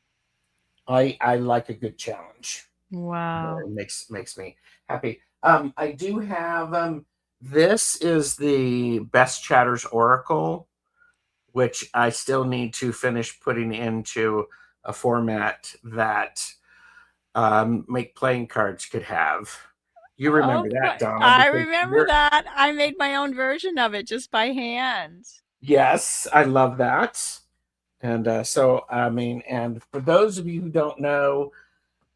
I like a good challenge. Wow. It makes me happy. I do have this is the Best Chatters Oracle, which I still need to finish putting into a format that Make Playing Cards could have. You remember that, Donna? I remember that. I made my own version of it just by hand. Yes, I love that. And so, I mean, and for those of you who don't know,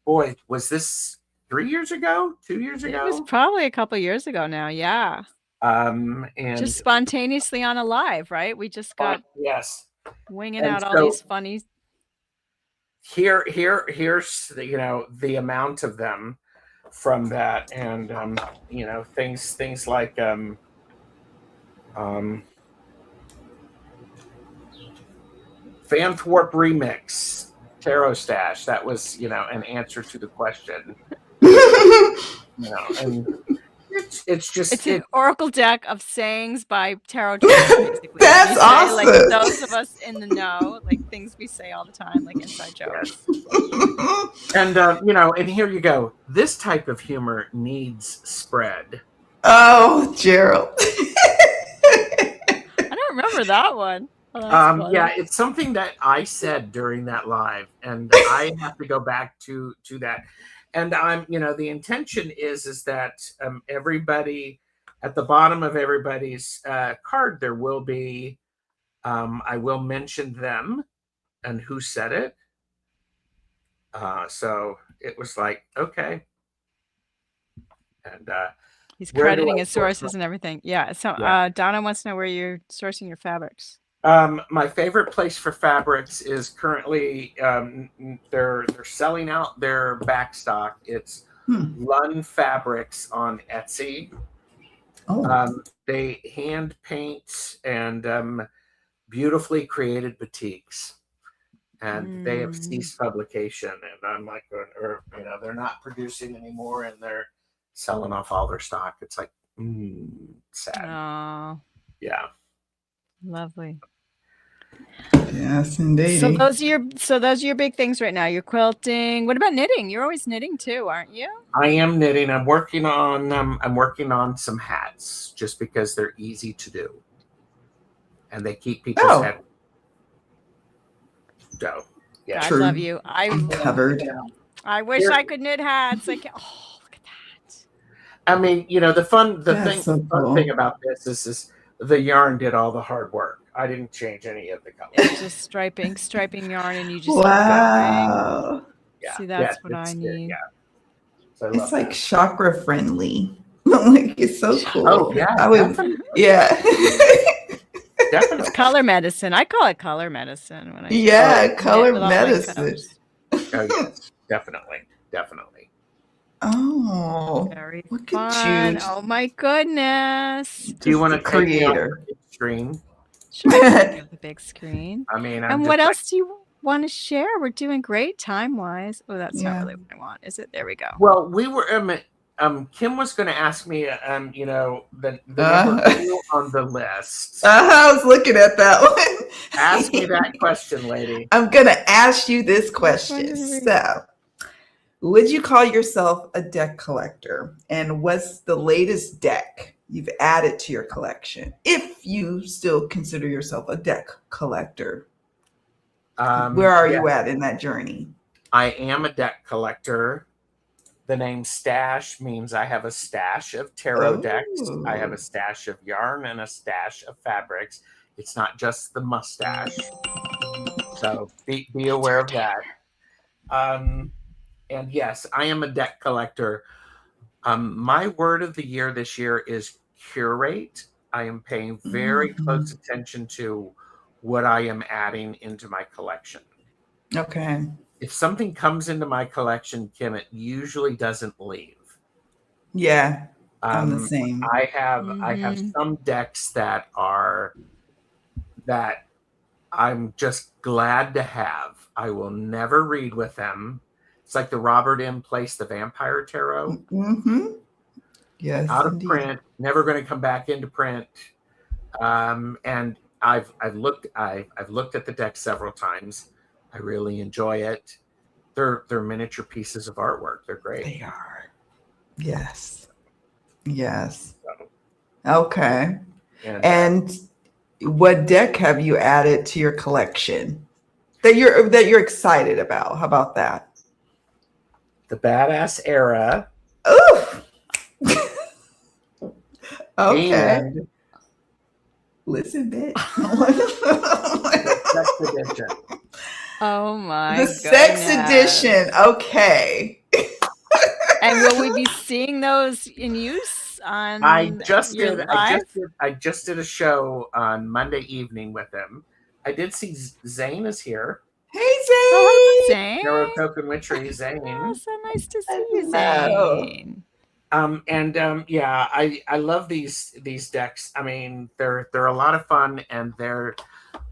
boy, was this 3 years ago, 2 years ago? It was probably a couple years ago now. Yeah. And just spontaneously on a live, right? We just got yes, winging out all these funny. Here's the amount of them from that, and things like Fanthwarp Remix, TarotStache. That was an answer to the question. And it's an oracle deck of sayings by TarotStache, basically. That's awesome. Like those of us in the know, like things we say all the time, like inside jokes. And and here you go. This type of humor needs spread. Oh, Gerald. I don't remember that one. Oh, yeah, it's something that I said during that live, and I have to go back to that. And I'm, the intention is that everybody at the bottom of everybody's card, there will be, I will mention them and who said it. So it was like, okay. And he's crediting his sources and everything. Yeah. So Donna wants to know where you're sourcing your fabrics. My favorite place for fabrics is currently they're selling out their back stock. It's Lun Fabrics on Etsy. They hand paint and beautifully created batiks, and they have ceased publication. And I'm like, they're not producing anymore, and they're selling off all their stock. It's like sad. Oh, yeah, lovely. Yes, indeed. So those are your big things right now. You're quilting. What about knitting? You're always knitting too, aren't you? I am knitting. I'm working on some hats just because they're easy to do, and they keep people's head. So, yeah, I love you. I'm covered. I wish I could knit hats. Like, oh, look at that. I mean, the fun thing about this is the yarn did all the hard work. I didn't change any of the colors. It's just striping yarn, and you just wow. Yeah. See, that's what I need. Yeah. So it's like chakra friendly. Like it's so cool. Oh yeah, yeah. Definitely. It's color medicine. I call it color medicine when color medicine. Oh yes, definitely. Oh, very look fun. At you. Oh my goodness. Do you want to creator screen? Sure, the big screen. I mean, and what else do you want to share? We're doing great time wise. Oh, that's not really what I want, is it? There we go. Well, we were Kim was going to ask me, the number 2 on the list. I was looking at that one. Ask me that question, lady. I'm going to ask you this question. So, would you call yourself a deck collector? And what's the latest deck you've added to your collection? If you still consider yourself a deck collector, where are you at in that journey? I am a deck collector. The name Stash means I have a stash of tarot decks. I have a stash of yarn and a stash of fabrics. It's not just the mustache. So be aware of that. And yes, I am a deck collector. My word of the year this year is curate. I am paying very close attention to what I am adding into my collection. Okay. If something comes into my collection, Kim, it usually doesn't leave. Yeah, I'm the same. I have some decks that I'm just glad to have. I will never read with them. It's like the Robert M. Place, the Vampire Tarot. Yes, out of print, never going to come back into print. And I've looked at the deck several times. I really enjoy it. They're miniature pieces of artwork. They're great. They are. Yes. So, okay. And what deck have you added to your collection that you're excited about? How about that? The Badass Era. Oh. Okay. And listen, bitch. Sex Edition. Oh my The goodness. Sex Edition. Okay. And will we be seeing those in use on I just your did a show on Monday evening with him. I did see Zane is here. Hey, Zane. Oh, Zane. Tarot Token Witchery, Zane. Oh, so nice to see you, Zane. I love these decks. I mean, they're a lot of fun, and they're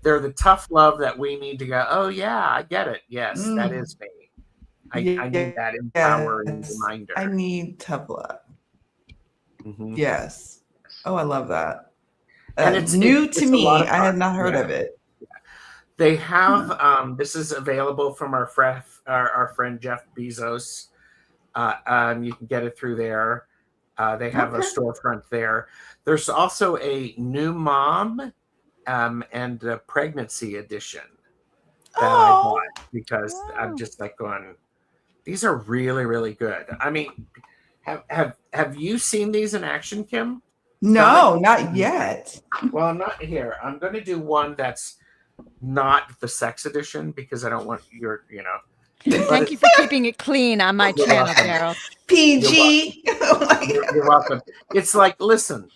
the tough love that we need to go, oh yeah, I get it. Yes, that is me. I need that empowering reminder. I need tough love. Yes. Oh, I love that. And it's new to me. I had not heard of it. They have this is available from our friend Jeff Bezos. You can get it through there. They have a storefront there. There's also a new mom and a pregnancy edition that I bought because I'm just like going, these are really, really good. I mean, have you seen these in action, Kim? No, not yet. Well, I'm not here. I'm going to do one that's not the sex edition because I don't want your, Thank you for keeping it clean on my channel, Gerald. PG. You're welcome. It's like, listen,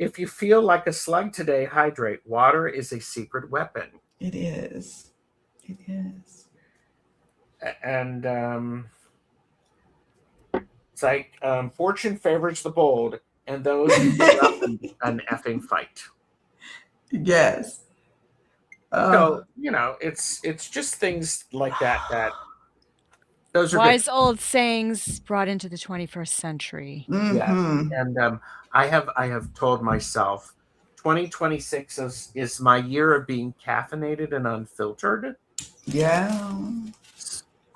if you feel like a slug today, hydrate. Water is a secret weapon. It is. It is. And it's like fortune favors the bold and those who put up an effing fight. Yes. So, it's just things like that those are wise old sayings brought into the 21st century. Yeah. And I have told myself 2026 is my year of being caffeinated and unfiltered. Yeah.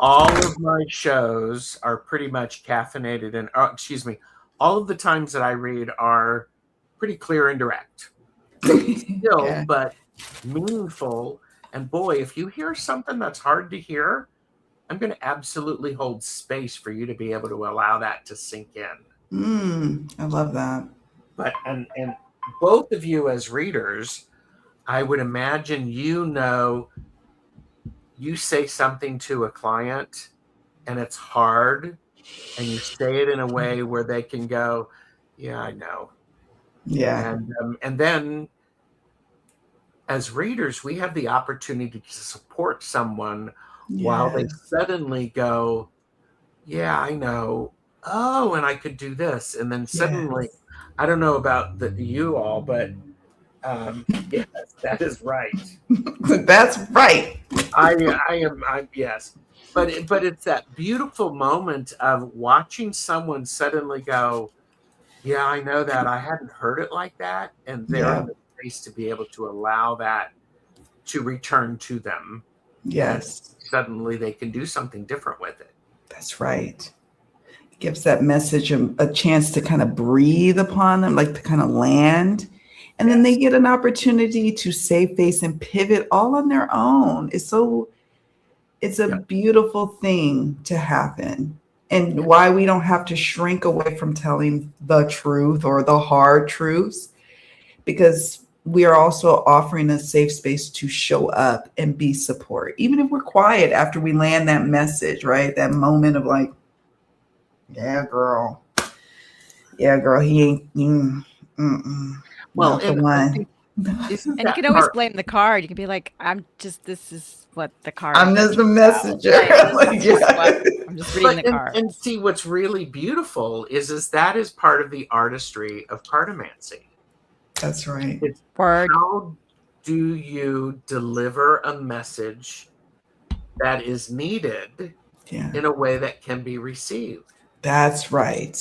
All of my shows are pretty much caffeinated and all of the times that I read are pretty clear and direct. Still, but meaningful. And boy, if you hear something that's hard to hear, I'm going to absolutely hold space for you to be able to allow that to sink in. I love that. But and both of you as readers, I would imagine you say something to a client and it's hard and you say it in a way where they can go, yeah, I know. Yeah. And then as readers, we have the opportunity to support someone while they suddenly go, yeah, I know. Oh, and I could do this. And then suddenly, I don't know about you all, but yes, that is right. That's right. I am, yes. but it's that beautiful moment of watching someone suddenly go, yeah, I know that. I hadn't heard it like that. And they're Yeah. in the space to be able to allow that to return to them. And Yes. suddenly they can do something different with it. That's right. It gives that message a chance to kind of breathe upon them, like to kind of land. And then they Yes. get an opportunity to save face and pivot all on their own. It's a Yep. beautiful thing to happen. And why we don't have to shrink away from telling the truth or the hard truths, because we are also offering a safe space to show up and be support, even if we're quiet after we land that message, right? That moment of like, yeah, girl. Yeah, girl, he ain't, Well, not the and I one. think isn't And you that can always part? blame the card. You can be like, this is what the card I'm just the pictures out. messenger. Right. This Like, is just what yeah. I'm just reading But the and cards. see what's really beautiful is that is part of the artistry of cartomancy. That's right. It's Word. how do you deliver a message that is needed Yeah, in a way that can be received? that's right.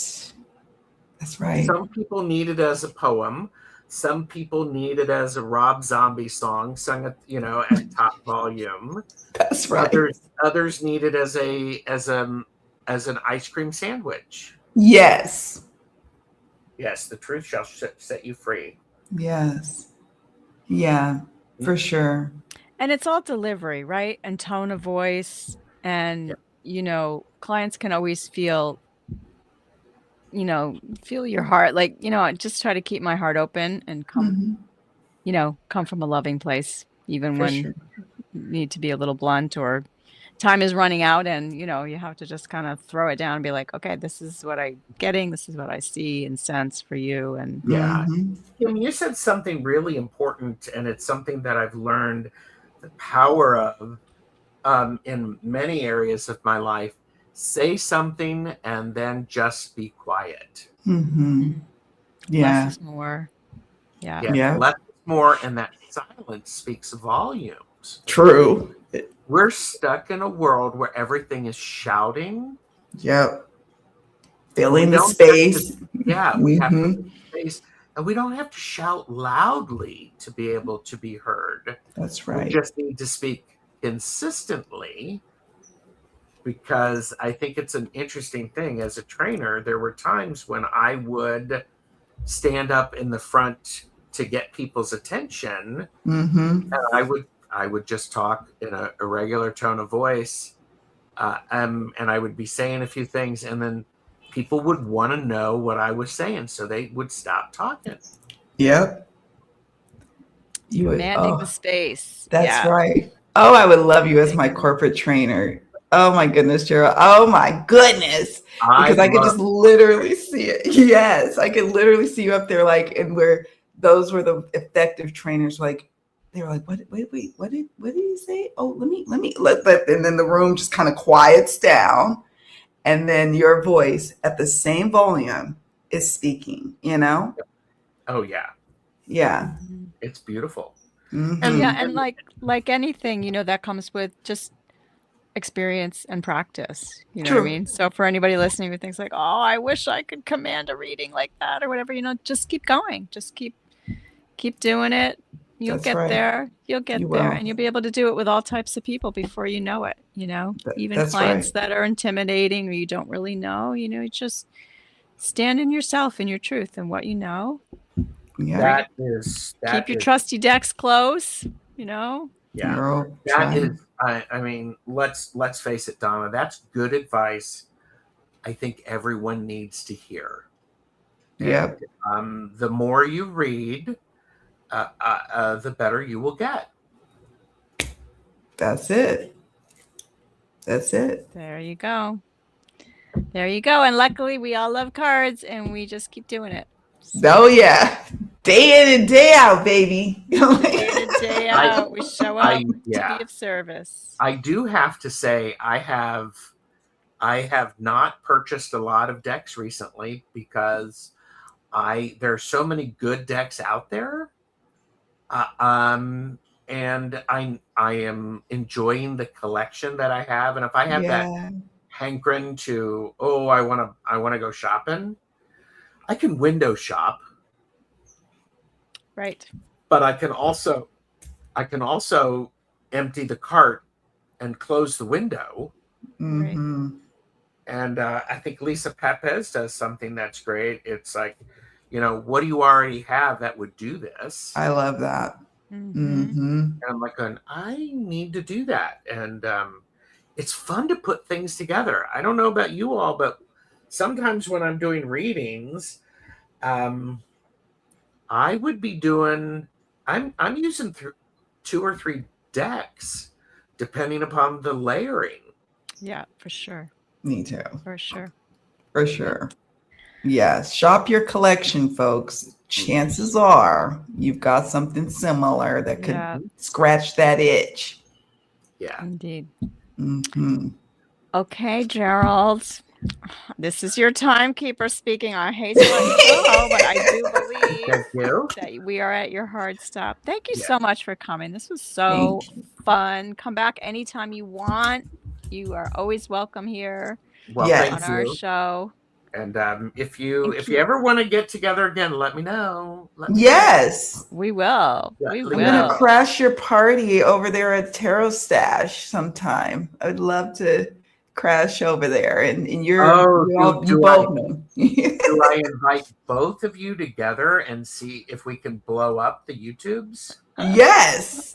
That's right. Some people need it as a poem. Some people need it as a Rob Zombie song sung at at top volume. That's right. Others need it as an ice cream sandwich. Yes. Yes, the truth shall set you free. Yes. Yeah, for sure. And it's all delivery, right? And tone of voice. And, clients can always feel your heart. Like, I just try to keep my heart open and come from a loving place, even For when sure. you need to be a little blunt or time is running out and, you have to just kind of throw it down and be like, okay, this is what I'm getting. This is what I see and sense for you. And Yeah. Mhm. Kim, you said something really important, and it's something that I've learned the power of in many areas of my life. Say something and then just be quiet. Mhm. less Yeah. is more. Yeah. Yeah, Yeah. less is more, and that silence speaks volumes. True. We're stuck in a world where everything is shouting. Yep. We Filling the don't have to, space. yeah, we have to Mhm. space, and we don't have to shout loudly to be able to be heard. That's We right. just need to speak consistently, because I think it's an interesting thing. As a trainer, there were times when I would stand up in the front to get people's attention, Mhm. and I would just talk in a regular tone of voice, and I would be saying a few things, and then people would want to know what I was saying, so they would stop talking. Yep. You would. Commanding the Oh, space. that's Yeah. right. Oh, I would love you as my Big. corporate trainer. Oh my goodness, Gerald. Oh my goodness. I Because I could love just literally see it. Yes, I could literally see you up there, like, and where those were the effective trainers. Like, they were like, wait, what did he say? Oh, and then the room just kind of quiets down, and then your voice at the same volume is speaking. Oh yeah, Yeah. Mhm. it's beautiful. Mhm. Yeah, And and like anything, that comes with just experience and practice. You know what I True. mean? So for anybody listening who thinks like, "Oh, I wish I could command a reading like that," or whatever, just keep going. Just keep doing it. You'll That's get right. there. You'll get You there, will. and you'll be able to do it with all types of people before you know it. Even That's clients right. that are intimidating or you don't really know. You just stand in yourself and your truth and what you know. Yeah. Keep your trusty decks close. Yeah, Girl, that try. is. I mean, let's face it, Donna. That's good advice. I think everyone needs to hear. And Yep. the more you read, the better you will get. That's it. That's it. There you go. There you go. And luckily, we all love cards, and we just keep doing it. Oh yeah. Day in and day out, baby. Day in and day I, out, we show I, up to yeah, be of service. I do have to say I have not purchased a lot of decks recently because there are so many good decks out there. and I am enjoying the collection that I have. And if I have that Yeah. hankering to, oh, I want to go shopping, I can window shop, Right. but I can also empty the cart and close the window. Right. Mm-hmm. And I think Lisa Pepez does something that's great. It's like, what do you already have that would do this? I love that. Mm-hmm. Mm-hmm. And I'm like, I need to do that. And it's fun to put things together. I don't know about you all, but sometimes when I'm doing readings, I would be doing, I'm using 2 or 3 decks, depending upon the layering. Yeah, for sure. Me too. For sure. For sure. Yes. Shop your collection, folks. Chances are you've got something similar that could Yeah, scratch that itch. Yeah. indeed. Mm-hmm. Okay, Gerald. This is your timekeeper speaking. I hate to let you go, but I do believe Thank you. that we are at your hard stop. Thank you Yeah. so much for coming. This was so fun. Come back anytime you want. You are always welcome here Well, Yes. thank on our you. show. And if you ever want to get together again, let me know. Yes. We will. Yeah, We I'm I'm gonna will. crash your party over there at TarotStache sometime. I would love to crash over there, and you both know. Do I invite both of you together and see if we can blow up the YouTubes? Yes.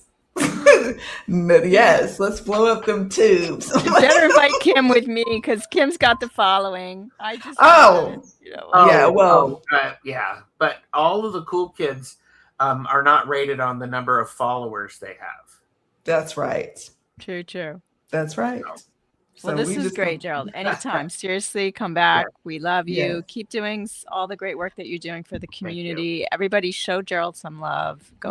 Yes, let's blow up them tubes. You better invite Kim with me because Kim's got the following. I just Yeah, well, yeah, but all of the cool kids are not rated on the number of followers they have. that's right. True. That's right. Well, this is great, Gerald. Anytime. Seriously, come back. Yeah. We love you. Yes. Keep doing all the great work that you're doing for the community. Everybody show Gerald some love. Go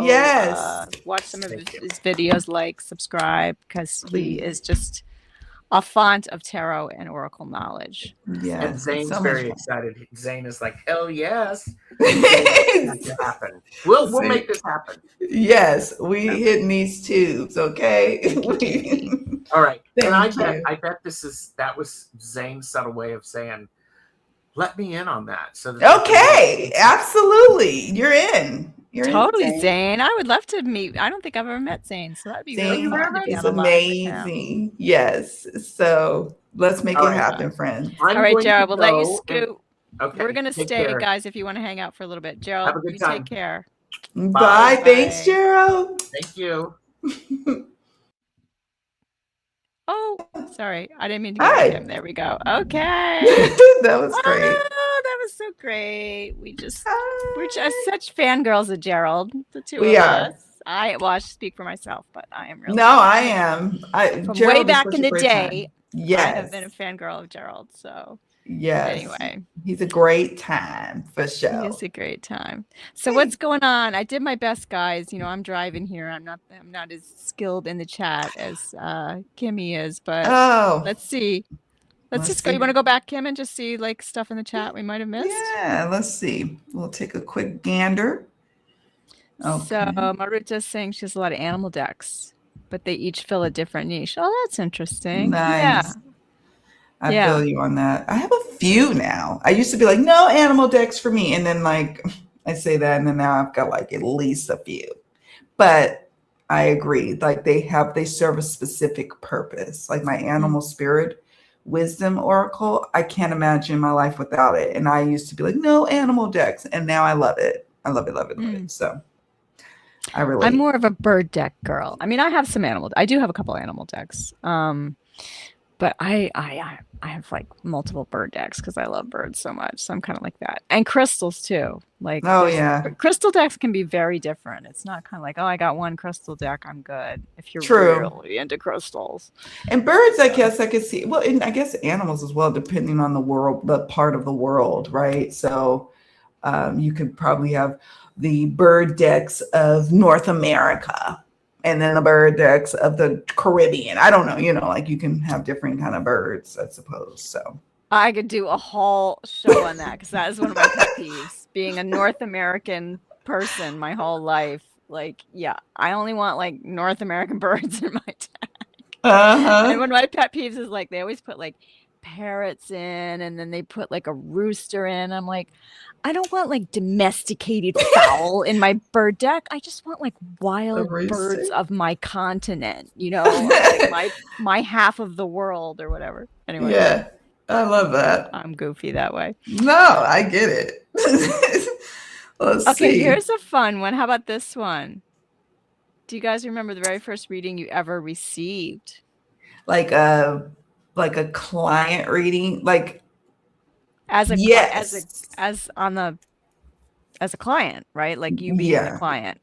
watch some of his videos, subscribe, because he is just a font of tarot and oracle knowledge. Yeah. And Zane's so very much excited. Zane is like, hell yes. fun. It's to happen. We'll make this happen. Yes, we hitting these tubes, okay? All right. And I Thank you. bet that was Zane's subtle way of saying, let me in on that. So that Okay, absolutely. You're in. You're Totally, in, Zane. I would love to meet. I don't think I've ever met Zane, so that'd be really Zane fun to be is on a live with him. amazing. Yes. So let's make it happen, friends. All right, Gerald, we'll let you scoot. Okay. We're going to stay, guys, if you want to hang out for a little bit. Gerald, have a good time. Take care. Bye. Thanks, Gerald. Thank you. Oh, sorry. I didn't mean to get him. There we go. Okay. That was great. Oh, that was so great. We're just such fangirls of Gerald, the two We of are. us. I speak for myself, but I am really. No, I am. From Gerald way back in the day, yes. I have been a fangirl of Gerald. So yes. Anyway, he's a great time for sure. He's a great time. So what's going on? I did my best, guys. I'm driving here. I'm not as skilled in the chat as Kimmy is, but let's see. Let's just go. You want to go back, Kim, and just see stuff in the chat we might have missed? Yeah, let's see. We'll take a quick gander. Okay. So Maruta's saying she has a lot of animal decks, but they each fill a different niche. Oh, that's interesting. Nice. I feel you on that. I have a few now. I used to be like, no animal decks for me. And then I say that, and then now I've got at least a few. But I agree. They serve a specific purpose. Like my animal spirit wisdom oracle, I can't imagine my life without it. And I used to be like, no animal decks. And now I love it. I love it. So I relate. I'm more of a bird deck girl. I mean, I have some I do have a couple animal decks. But I have multiple bird decks because I love birds so much. So I'm kind of like that. And crystals too. Crystal decks can be very different. It's not kind of I got one crystal deck, I'm good. If you're really into crystals. And birds, I guess I could see. Well, and I guess animals as well, depending on the part of the world, right? So you could probably have the bird decks of North America, and then the bird decks of the Caribbean. I don't know, you can have different kind of birds, I suppose. So I could do a whole show on that because that is one of my pet peeves. Being a North American person my whole life, like, yeah, I only want like North American birds in my deck. Uh-huh. And one of my pet peeves is like they always put like parrots in, and then they put like a rooster in. I'm like, I don't want like domesticated fowl in my bird deck. I just want like The wild birds rooster. of my continent, of like my half of the world or whatever. Anyway, Yeah, I love that. I'm goofy that way. No, I get it. Let's Okay, see. here's a fun one. How about this one? Do you guys remember the very first reading you ever received? Like a client reading, like As a yes. as a client, right? Like you being the Yeah. client.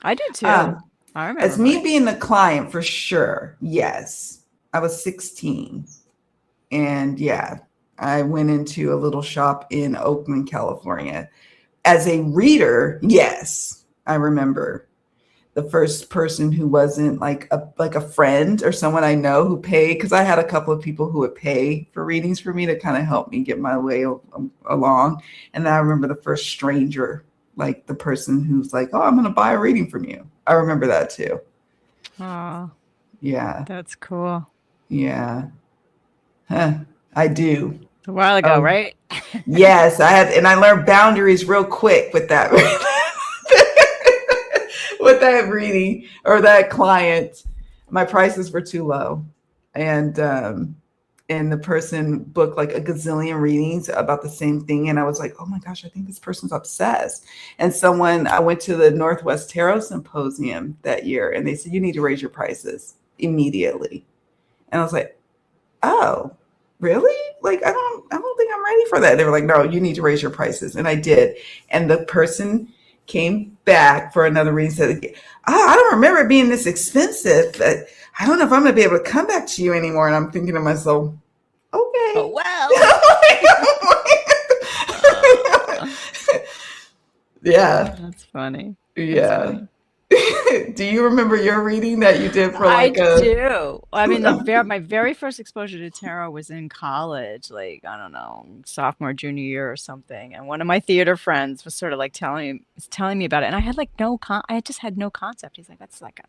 I did too. I remember As me mine. being the client for sure. Yes. I was 16. And yeah, I went into a little shop in Oakland, California. As a reader, yes, I remember the first person who wasn't like a friend or someone I know who paid, because I had a couple of people who would pay for readings for me to kind of help me get my way along. And then I remember the first stranger, like the person who's like, "Oh, I'm going to buy a reading from you." I remember that too. Oh, Yeah. that's cool. Yeah. Huh. I do. A while ago, Oh, right? yes, I had, and I learned boundaries real quick with that. With that reading or that client. My prices were too low, and the person booked like a gazillion readings about the same thing, and I was like, oh my gosh, I think this person's obsessed. And I went to the Northwest Tarot Symposium that year, and they said, you need to raise your prices immediately. And I was like, oh, really? Like, I don't think I'm ready for that. They were like, no, you need to raise your prices. And I did. And the person came back for another reason, said, I don't remember it being this expensive, but I don't know if I'm going to be able to come back to you anymore. And I'm thinking to myself, okay. Oh, well. Yeah. That's funny. Yeah. That's funny. Do you remember your reading that you did for like I do. I mean, my very first exposure to tarot was in college, like, I don't know, sophomore, junior year or something. And one of my theater friends was sort of like telling me about it. And I had like I just had no concept. He's like, that's like a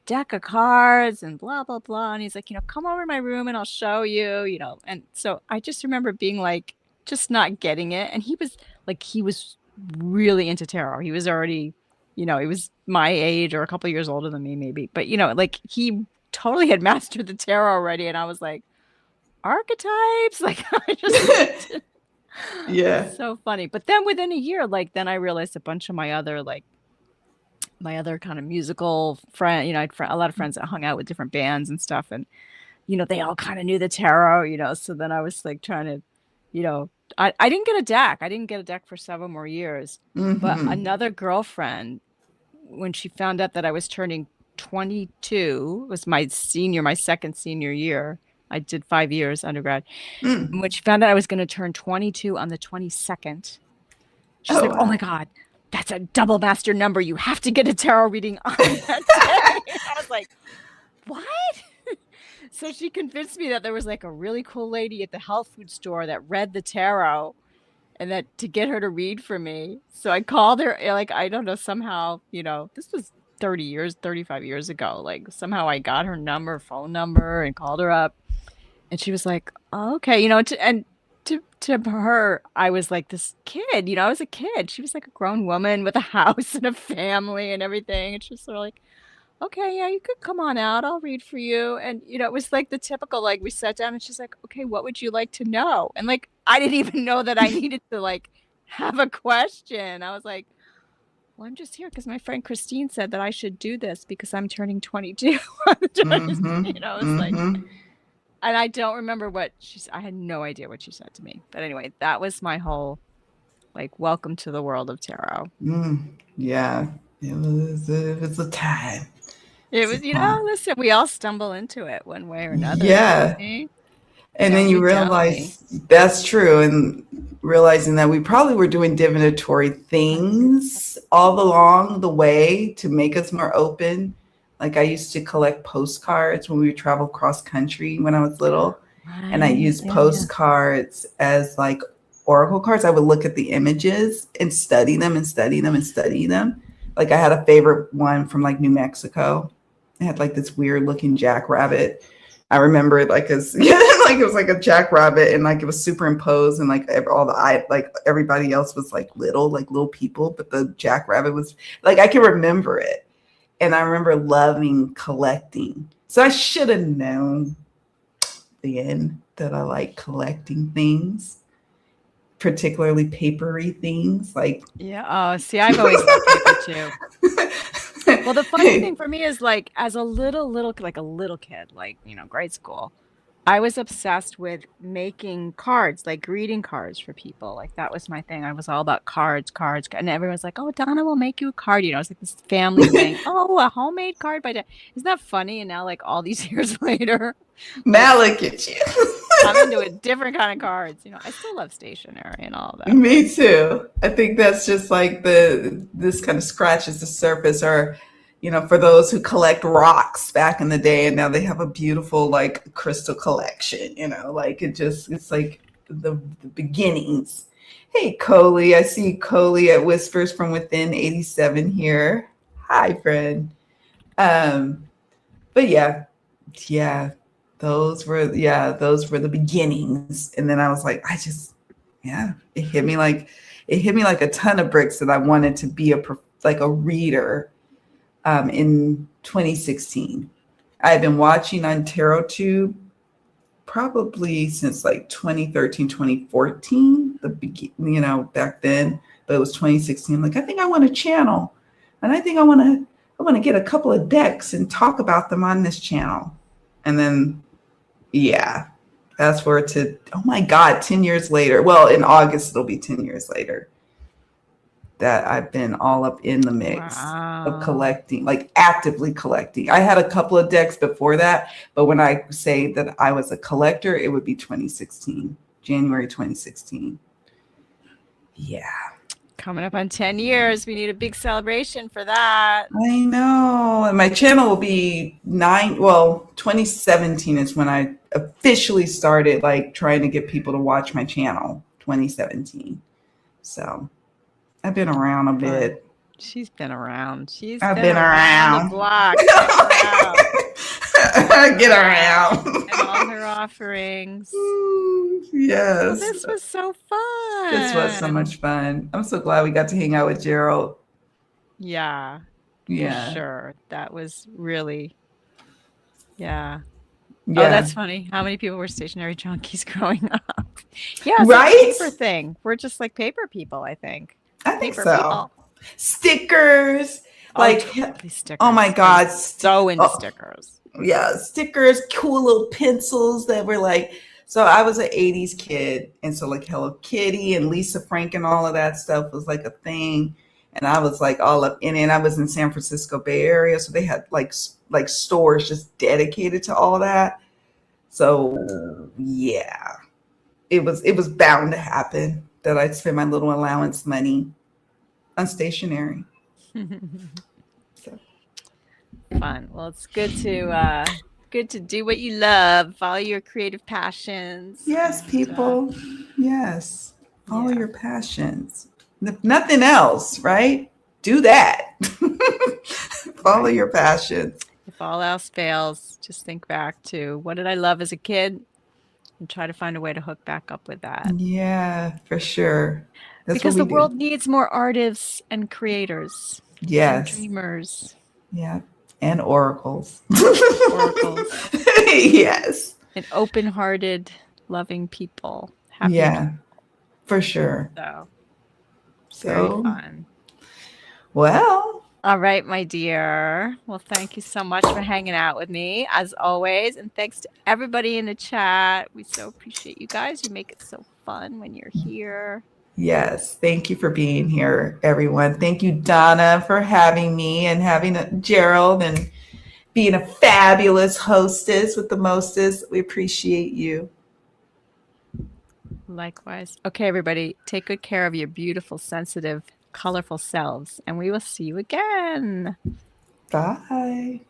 deck of cards and blah, blah, blah. And he's like, come over to my room and I'll show you, And so I just remember being like, just not getting it. And he was really into tarot. He was already, he was my age or a couple years older than me, maybe. But, like he totally had mastered the tarot already. And I was like, archetypes? Like, I just, yeah. so funny. But then within a year, like, then I realized a bunch of my other kind of musical friend, I had a lot of friends that hung out with different bands and stuff. And, they all kind of knew the tarot, so then I was like trying to, I didn't get a deck. I didn't get a deck for several more years. Mm-hmm. But another girlfriend, when she found out that I was turning 22, it was my second senior year. I did 5 years undergrad. When she found out I was going to turn 22 on the 22nd, she's like, oh my God, that's a double master number. You have to get a tarot reading on that day. I was like, what? So she convinced me that there was like a really cool lady at the health food store that read the tarot and that to get her to read for me. So I called her, like, I don't know, somehow, this was 35 years ago. Like somehow I got her phone number and called her up. And she was like, oh, okay, to her, I was like this kid, I was a kid. She was like a grown woman with a house and a family and everything. And she was sort of like, okay, yeah, you could come on out. I'll read for you. And, it was like the typical, like we sat down and she's like, okay, what would you like to know? And like, I didn't even know that I needed to like have a question. I was like, well, I'm just here because my friend Christine said that I should do this because I'm turning 22. It's like, and I don't remember I had no idea what she said to me. But anyway, that was my whole, like, welcome to the world of tarot. Yeah, it was a time. It was, listen, we all stumble into it one way or another. Yeah. And then you realize that's true. And realizing that we probably were doing divinatory things all along the way to make us more open. Like I used to collect postcards when we would travel cross country when I was little. Right. And I used postcards as like oracle cards. I would look at the images and study them and study them and study them Like I had a favorite one from like New Mexico. It had like this weird looking jackrabbit. I remember it like as like it was like a jackrabbit, and like it was superimposed, and like all the like everybody else was like little people, but the jackrabbit was like, I can remember it. And I remember loving collecting. So I should have known then that I like collecting things, particularly papery things. Like, Yeah. Oh, see, I've always loved paper too. Well, the funny thing for me is like as a like a little kid, like, grade school, I was obsessed with making cards, like greeting cards for people. Like that was my thing. I was all about cards. And everyone's like, "Oh, Donna will make you a card." It's like this family thing. Oh, a homemade card by Donna. Isn't that funny? And now, like all these years later, like now look at you. I'm into a different kind of cards. I still love stationery and all that. Me too. I think that's just like this kind of scratches the surface, or for those who collect rocks back in the day, and now they have a beautiful like crystal collection. Like it's like the beginnings. Hey, Coley, I see Coley at Whispers from Within 87 here. Hi, friend. But yeah, those were the beginnings, and then I was like, it hit me like a ton of bricks that I wanted to be a reader. In 2016, I had been watching on TarotTube probably since like 2013, 2014, back then, but it was 2016. Like, I think I want a channel, and I think I want to get a couple of decks and talk about them on this channel. And then, fast forward to, oh my God, 10 years later. Well, in August, it'll be 10 years later that I've been all up in the mix of collecting, like actively collecting. I had a couple of decks before that, but when I say that I was a collector, it would be 2016, January 2016. Yeah. Coming up on 10 years. We need a big celebration for that. I know. And my channel will be 2017 is when I officially started like trying to get people to watch my channel, 2017. So I've been around a bit. She's been around. I've been around the block. Get around. And all her offerings. Yes. Well, this was so fun. This was so much fun. I'm so glad we got to hang out with Gerald. Yeah. Yeah. For sure. That was really, yeah. Yeah. Oh, that's funny. How many people were stationary junkies growing up? Yeah, it's right? a paper thing. We're just like paper people, I think. I think Paper so. people. Stickers. Totally stickers. Oh my God. So into stickers. Yeah, stickers, cool little pencils that were like, so I was an 80s kid. And so like Hello Kitty and Lisa Frank and all of that stuff was like a thing. And I was like all up in it. And I was in San Francisco Bay Area. So they had like stores just dedicated to all that. So yeah, it was bound to happen that I'd spend my little allowance money on stationery. So. Fun. Well, it's good to do what you love, follow your creative passions. Yes, people. Yes. Follow your passions. If nothing else, right? Do that. Follow your passions. If all else fails, just think back to what did I love as a kid and try to find a way to hook back up with that. Yeah, for sure. That's because the world needs more artists and creators. Yes. And dreamers. Yeah. And oracles. Oracles. Yes. And open-hearted, loving people. Happy people. For sure. So very fun. Well. All right, my dear. Well, thank you so much for hanging out with me, as always. And thanks to everybody in the chat. We so appreciate you guys. You make it so fun when you're here. Yes. Thank you for being here, everyone. Thank you, Donna, for having me and having Gerald and being a fabulous hostess with the mostest. We appreciate you. Likewise. Okay, everybody, take good care of your beautiful, sensitive, colorful selves, and we will see you again. Bye.